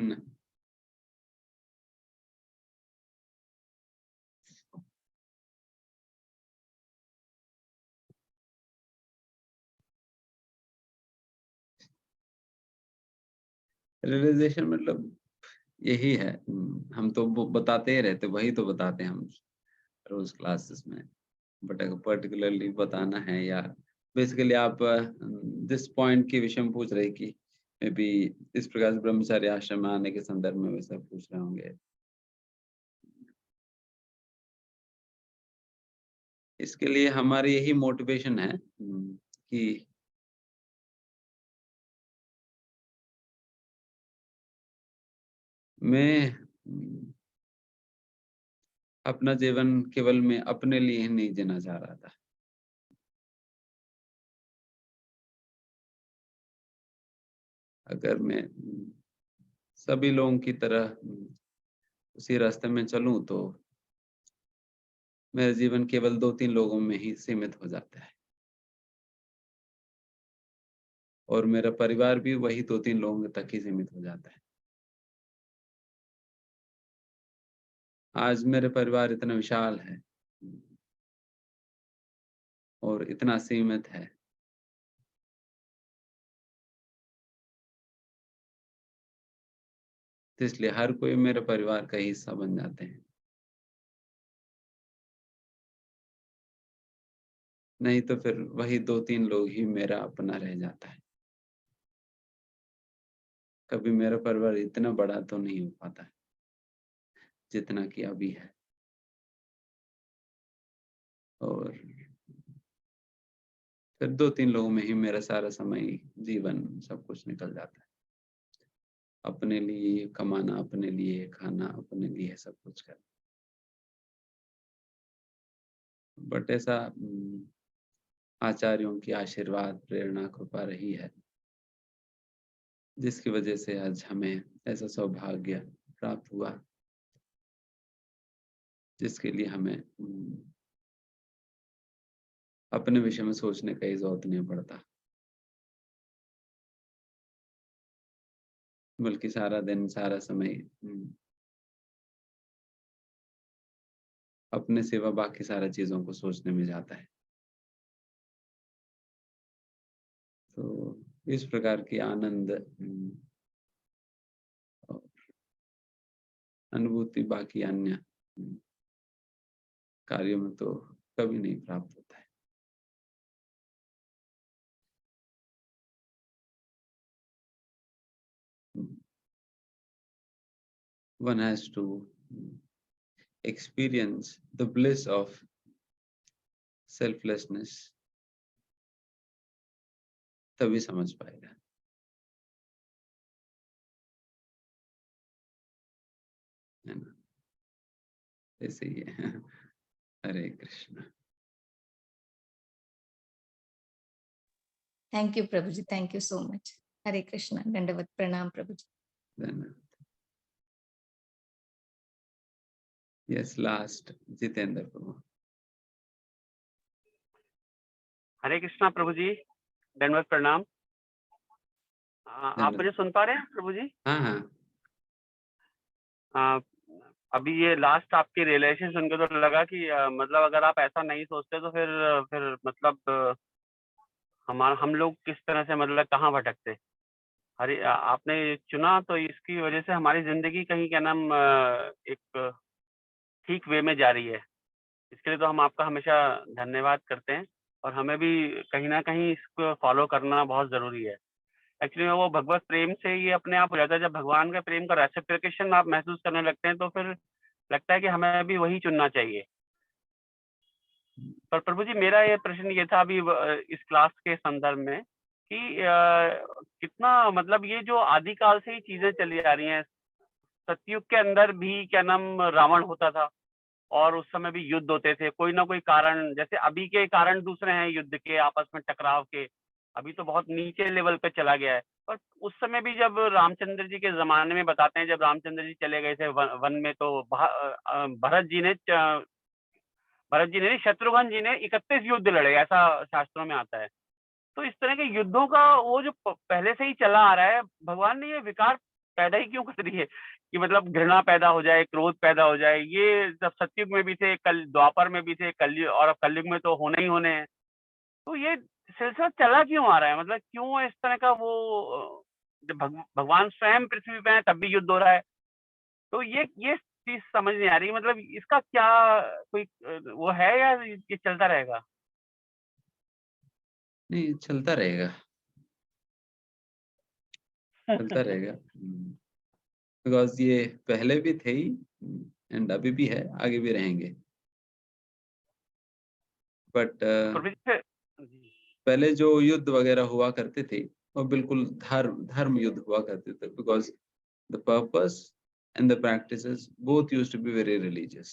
रियलाइजेशन मतलब यही है। हम तो वो बताते ही रहते, वही तो बताते हैं हम रोज क्लासेस में। बट अगर पर्टिकुलरली बताना है, या बेसिकली आप जिस पॉइंट के विषय में पूछ रहे कि मे बी इस प्रकार से ब्रह्मचार्य आश्रम में आने के संदर्भ में वैसा पूछ रहे होंगे। इसके लिए हमारी यही मोटिवेशन है कि मैं अपना जीवन केवल मैं अपने लिए ही नहीं जीना चाह रहा था। अगर मैं सभी लोगों की तरह उसी रास्ते में चलूं, तो मेरा जीवन केवल 2-3 लोगों में ही सीमित हो जाता है, और मेरा परिवार भी वही 2-3 लोगों तक ही सीमित हो जाता है। आज मेरे परिवार इतना विशाल है और इतना सीमित है, तो इसलिए हर कोई मेरे परिवार का हिस्सा बन जाते हैं। नहीं तो फिर वही 2-3 लोग ही मेरा अपना रह जाता है। कभी मेरा परिवार इतना बड़ा तो नहीं हो पाता है जितना कि अभी है, और फिर 2-3 लोगों में ही मेरा सारा समय, जीवन, सब कुछ निकल जाता है। अपने लिए कमाना, अपने लिए खाना, अपने लिए सब कुछ करना। बट ऐसा आचार्यों की आशीर्वाद, प्रेरणा, कृपा रही है, जिसकी वजह से आज हमें ऐसा सौभाग्य प्राप्त हुआ, जिसके लिए हमें अपने विषय में सोचने का ही जरूरत नहीं पड़ता, बल्कि सारा दिन, सारा समय अपने सिवा बाकी सारा चीजों को सोचने में जाता है। तो इस प्रकार की आनंद और अनुभूति बाकी अन्य कार्यों में तो कभी नहीं प्राप्त होता है। One has to experience the bliss of selflessness, तभी समझ पाएगा, है ना? ऐसे ही है। हरे Krishna. Thank you, Prabhuji. Thank you so much. Hare Krishna. Dandavat Pranam, Prabhuji. धन्यवाद। Yes, last जितेंद्र प्रभु। हरे कृष्णा प्रभु जी, दंडवत प्रणाम। आप मुझे सुन पा रहे हैं प्रभु जी? हाँ हाँ। अभी ये लास्ट आपकी रियलाइजेशन सुन के तो लगा कि मतलब अगर आप ऐसा नहीं सोचते तो फिर मतलब हम लोग किस तरह से मतलब कहाँ भटकते। अरे आपने चुना तो इसकी वजह से हमारी जिंदगी कहीं क्या नाम एक ठीक वे में जा रही है। इसके लिए तो हम आपका हमेशा धन्यवाद करते हैं और हमें भी कहीं ना कहीं इसको फॉलो करना बहुत जरूरी है। एक्चुअली में वो भगवत प्रेम से ये अपने आप हो जाता है। जब भगवान के प्रेम का रेसिप्रोकेशन आप महसूस करने लगते हैं तो फिर लगता है कि हमें भी वही चुनना चाहिए। पर प्रभु जी, मेरा ये प्रश्न ये था अभी इस क्लास के संदर्भ में कि कितना मतलब ये जो आदिकाल से ही चीजें चली आ रही हैं। सतयुग के अंदर भी क्या नाम रावण होता था और उस समय भी युद्ध होते थे, कोई ना कोई कारण। जैसे अभी के कारण दूसरे हैं युद्ध के, आपस में टकराव के। अभी तो बहुत नीचे लेवल पे चला गया है। पर उस समय भी जब रामचंद्र जी के जमाने में बताते हैं, जब रामचंद्र जी चले गए थे वन में, तो भरत जी ने शत्रुघ्न जी ने 31 युद्ध लड़े, ऐसा शास्त्रों में आता है। तो इस तरह के युद्धों का वो जो पहले से ही चला आ रहा है, भगवान ने ये विकार पैदा ही क्यों कर रही है कि मतलब घृणा पैदा हो जाए, क्रोध पैदा हो जाए। ये जब सतयुग में भी थे, कल द्वापर में भी थे, कलयुग और अब कलयुग में तो होने ही होने हैं। तो ये सिलसिला चला क्यों आ रहा है? मतलब क्यों इस तरह का वो जब भगवान स्वयं पृथ्वी पे है तब भी युद्ध हो रहा है। तो ये चीज समझ नहीं आ रही। मतलब इसका क्या कोई वो है या ये चलता रहेगा? नहीं, चलता रहेगा, चलता रहेगा। बिकॉज ये पहले भी थे ही एंड अभी भी है, आगे भी रहेंगे। बट पहले जो युद्ध वगैरह हुआ करते थे वो बिल्कुल धर्म युद्ध हुआ करते थे। Because the purpose and the practices both used to be very religious.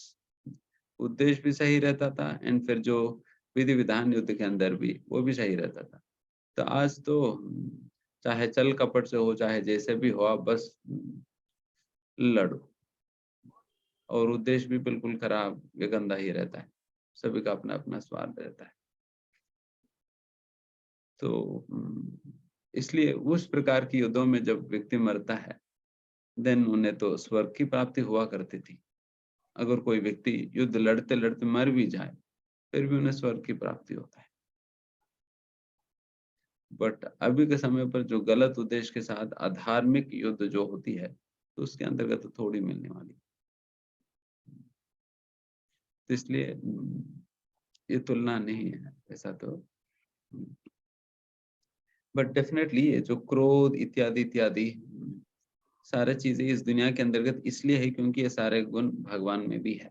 उद्देश्य भी सही रहता था एंड फिर जो विधि विधान युद्ध के अंदर भी वो भी सही रहता था। तो आज तो चाहे चल कपट से हो, चाहे जैसे भी हो, आप बस लड़ो। और उद्देश्य भी बिल्कुल खराब या गंदा ही रहता है। सभी का अपना अपना स्वार्थ रहता है। तो इसलिए उस प्रकार की युद्धों में जब व्यक्ति मरता है, देन उन्हें तो स्वर्ग की प्राप्ति हुआ करती थी। अगर कोई व्यक्ति युद्ध लड़ते लड़ते मर भी जाए फिर भी उन्हें स्वर्ग की प्राप्ति होता है। बट अभी के समय पर जो गलत उद्देश्य के साथ अधार्मिक युद्ध जो होती है, तो उसके अंतर्गत तो थोड़ी मिलने वाली। तो इसलिए ये तुलना नहीं है ऐसा तो। बट डेफिनेटली ये जो क्रोध इत्यादि इत्यादि सारे चीजें इस दुनिया के अंतर्गत इसलिए है क्योंकि ये सारे गुण भगवान में भी है।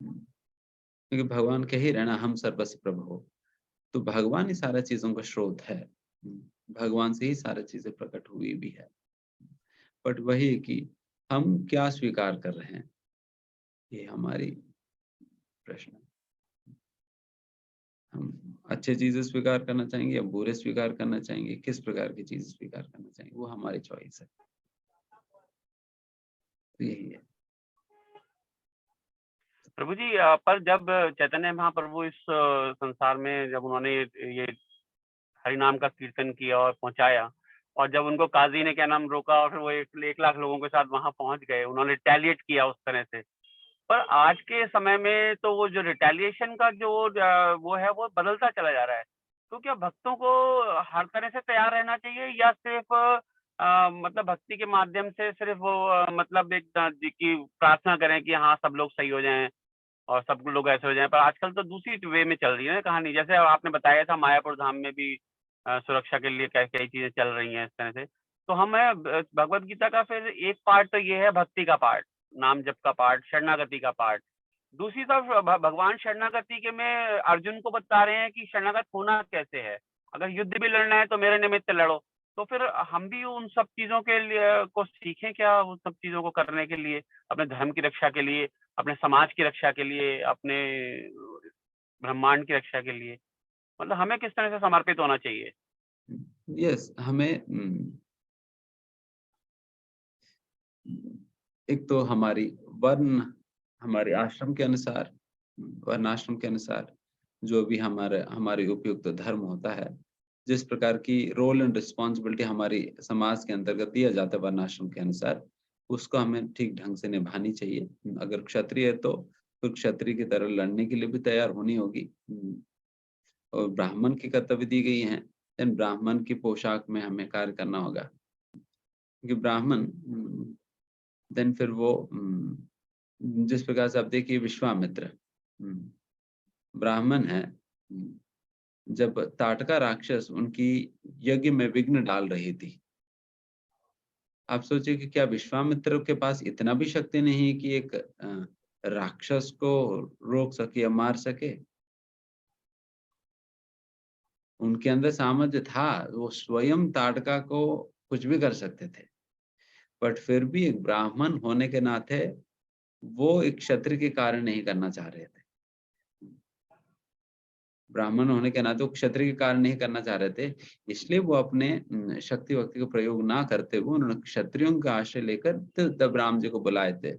क्योंकि भगवान कह ही रहना हम सर्वस्व प्रभु हो, तो भगवान ही सारा चीजों का स्रोत है। भगवान से ही सारी चीजें प्रकट हुई भी है। बट वही है कि हम क्या स्वीकार कर रहे हैं, ये हमारी प्रश्न है। हम अच्छे चीजें स्वीकार करना चाहेंगे या बुरे स्वीकार करना चाहेंगे, किस प्रकार की चीजें स्वीकार करना चाहेंगे, वो हमारी चॉइस है। तो यही है प्रभु जी। पर जब चैतन्य महाप्रभु इस संसार में जब उन्होंने ये हरि नाम का कीर्तन किया और पहुंचाया, और जब उनको काजी ने क्या नाम रोका और फिर वो 1 लाख लोगों के साथ वहां पहुंच गए, उन्होंने रिटेलिएट किया उस तरह से। पर आज के समय में तो वो जो रिटेलिएशन का जो वो है वो बदलता चला जा रहा है। तो क्या भक्तों को हर तरह से तैयार रहना चाहिए या सिर्फ मतलब भक्ति के माध्यम से सिर्फ वो मतलब एक की प्रार्थना करें कि हाँ सब लोग सही हो जाएं और सब लोग ऐसे हो जाएं? पर आजकल तो दूसरी वे में चल रही है कहानी। जैसे आपने बताया था मायापुर धाम में भी सुरक्षा के लिए कई चीजें चल रही हैं इस तरह से। तो हमें भगवत गीता का फिर एक पार्ट तो ये है भक्ति का पार्ट, नाम जप का पार्ट, शरणागति का पार्ट। दूसरी तरफ भगवान शरणागति के में अर्जुन को बता रहे हैं कि शरणागत होना कैसे है। अगर युद्ध भी लड़ना है तो मेरे निमित्त लड़ो। तो फिर हम भी उन सब चीजों के लिए को सीखें क्या, उन सब चीजों को करने के लिए, अपने धर्म की रक्षा के लिए, अपने समाज की रक्षा के लिए, अपने ब्रह्मांड की रक्षा के लिए। मतलब हमें किस तरह से समर्पित होना चाहिए? यस, हमें एक तो हमारी हमारे आश्रम के अनुसार, वर्णाश्रम के अनुसार जो भी हमारे उपयुक्त धर्म होता है, जिस प्रकार की रोल एंड रिस्पॉन्सिबिलिटी हमारी समाज के अंतर्गत दिया जाता है वर्णाश्रम के अनुसार, उसको हमें ठीक ढंग से निभानी चाहिए। अगर क्षत्रिय है तो फिर क्षत्रिय की तरह लड़ने के लिए भी तैयार होनी होगी। और ब्राह्मण की कर्तव्य दी गई है, देन ब्राह्मण की पोशाक में हमें कार्य करना होगा, क्योंकि ब्राह्मण देन फिर वो जिस प्रकार से आप देखिए विश्वामित्र ब्राह्मण है, जब ताटका राक्षस उनकी यज्ञ में विघ्न डाल रही थी, आप सोचिए कि क्या विश्वामित्र के पास इतना भी शक्ति नहीं कि एक राक्षस को रोक सके या मार सके? उनके अंदर सामर्थ्य था, वो स्वयं ताटका को कुछ भी कर सकते थे, बट फिर भी एक ब्राह्मण होने के नाते वो एक क्षत्रिय के कारण नहीं करना चाह रहे थे। ब्राह्मण होने के नाते वो क्षत्रिय के कारण नहीं करना चाह रहे थे, इसलिए वो अपने शक्ति वक्ति का प्रयोग ना करते हुए उन्होंने क्षत्रियों का आश्रय लेकर तब राम जी को बुलाए थे।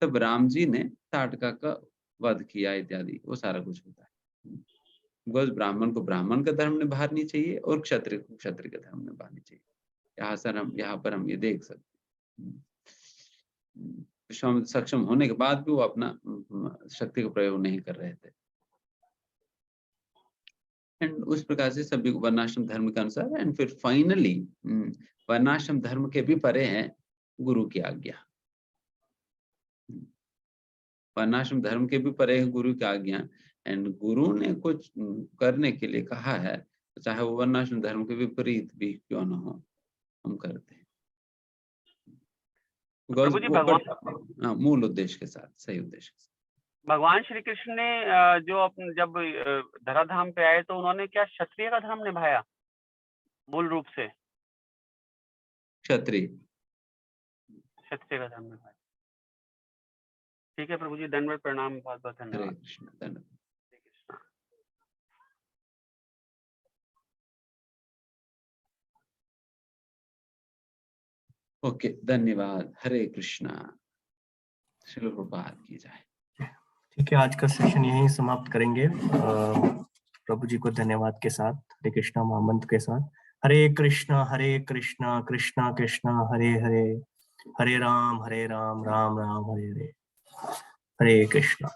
तब राम जी ने ताटका का वध किया इत्यादि, वो सारा कुछ होता है। बिकॉज ब्राह्मण को ब्राह्मण का धर्म निभानी चाहिए और क्षत्रिय को क्षत्रिय का धर्म निभानी चाहिए। यहाँ पर हम ये देख सकते हैं, विश्वामित्र सक्षम होने के बाद भी वो अपना शक्ति का प्रयोग नहीं कर रहे थे। एंड उस प्रकार से सभी वर्णाश्रम धर्म के अनुसार, एंड फिर फाइनली वर्णाश्रम धर्म के भी परे है गुरु की आज्ञा। वर्णाश्रम धर्म के भी परे है गुरु की आज्ञा, एंड गुरु ने कुछ करने के लिए कहा है, चाहे वो वर्णाश्रम धर्म के विपरीत भी क्यों न हो, हम करते हैं मूल उद्देश्य के साथ, सही उद्देश्य के साथ। भगवान श्री कृष्ण ने जब धराधाम पे आए तो उन्होंने क्या क्षत्रिय का धर्म निभाया मूल रूप से? क्षत्रिय का धर्म निभाया। ठीक है प्रभु जी, धन्यवाद, प्रणाम, बहुत बहुत धन्यवाद। हरे कृष्ण, धन्यवाद। ओके, धन्यवाद। हरे कृष्णा। श्रील प्रभुपाद की जय। ठीक है, आज का सेशन यहीं समाप्त करेंगे प्रभु जी को धन्यवाद के साथ, हरे कृष्णा महामंत्र के साथ। हरे कृष्णा कृष्णा कृष्णा हरे हरे, हरे राम राम राम हरे हरे। हरे कृष्णा।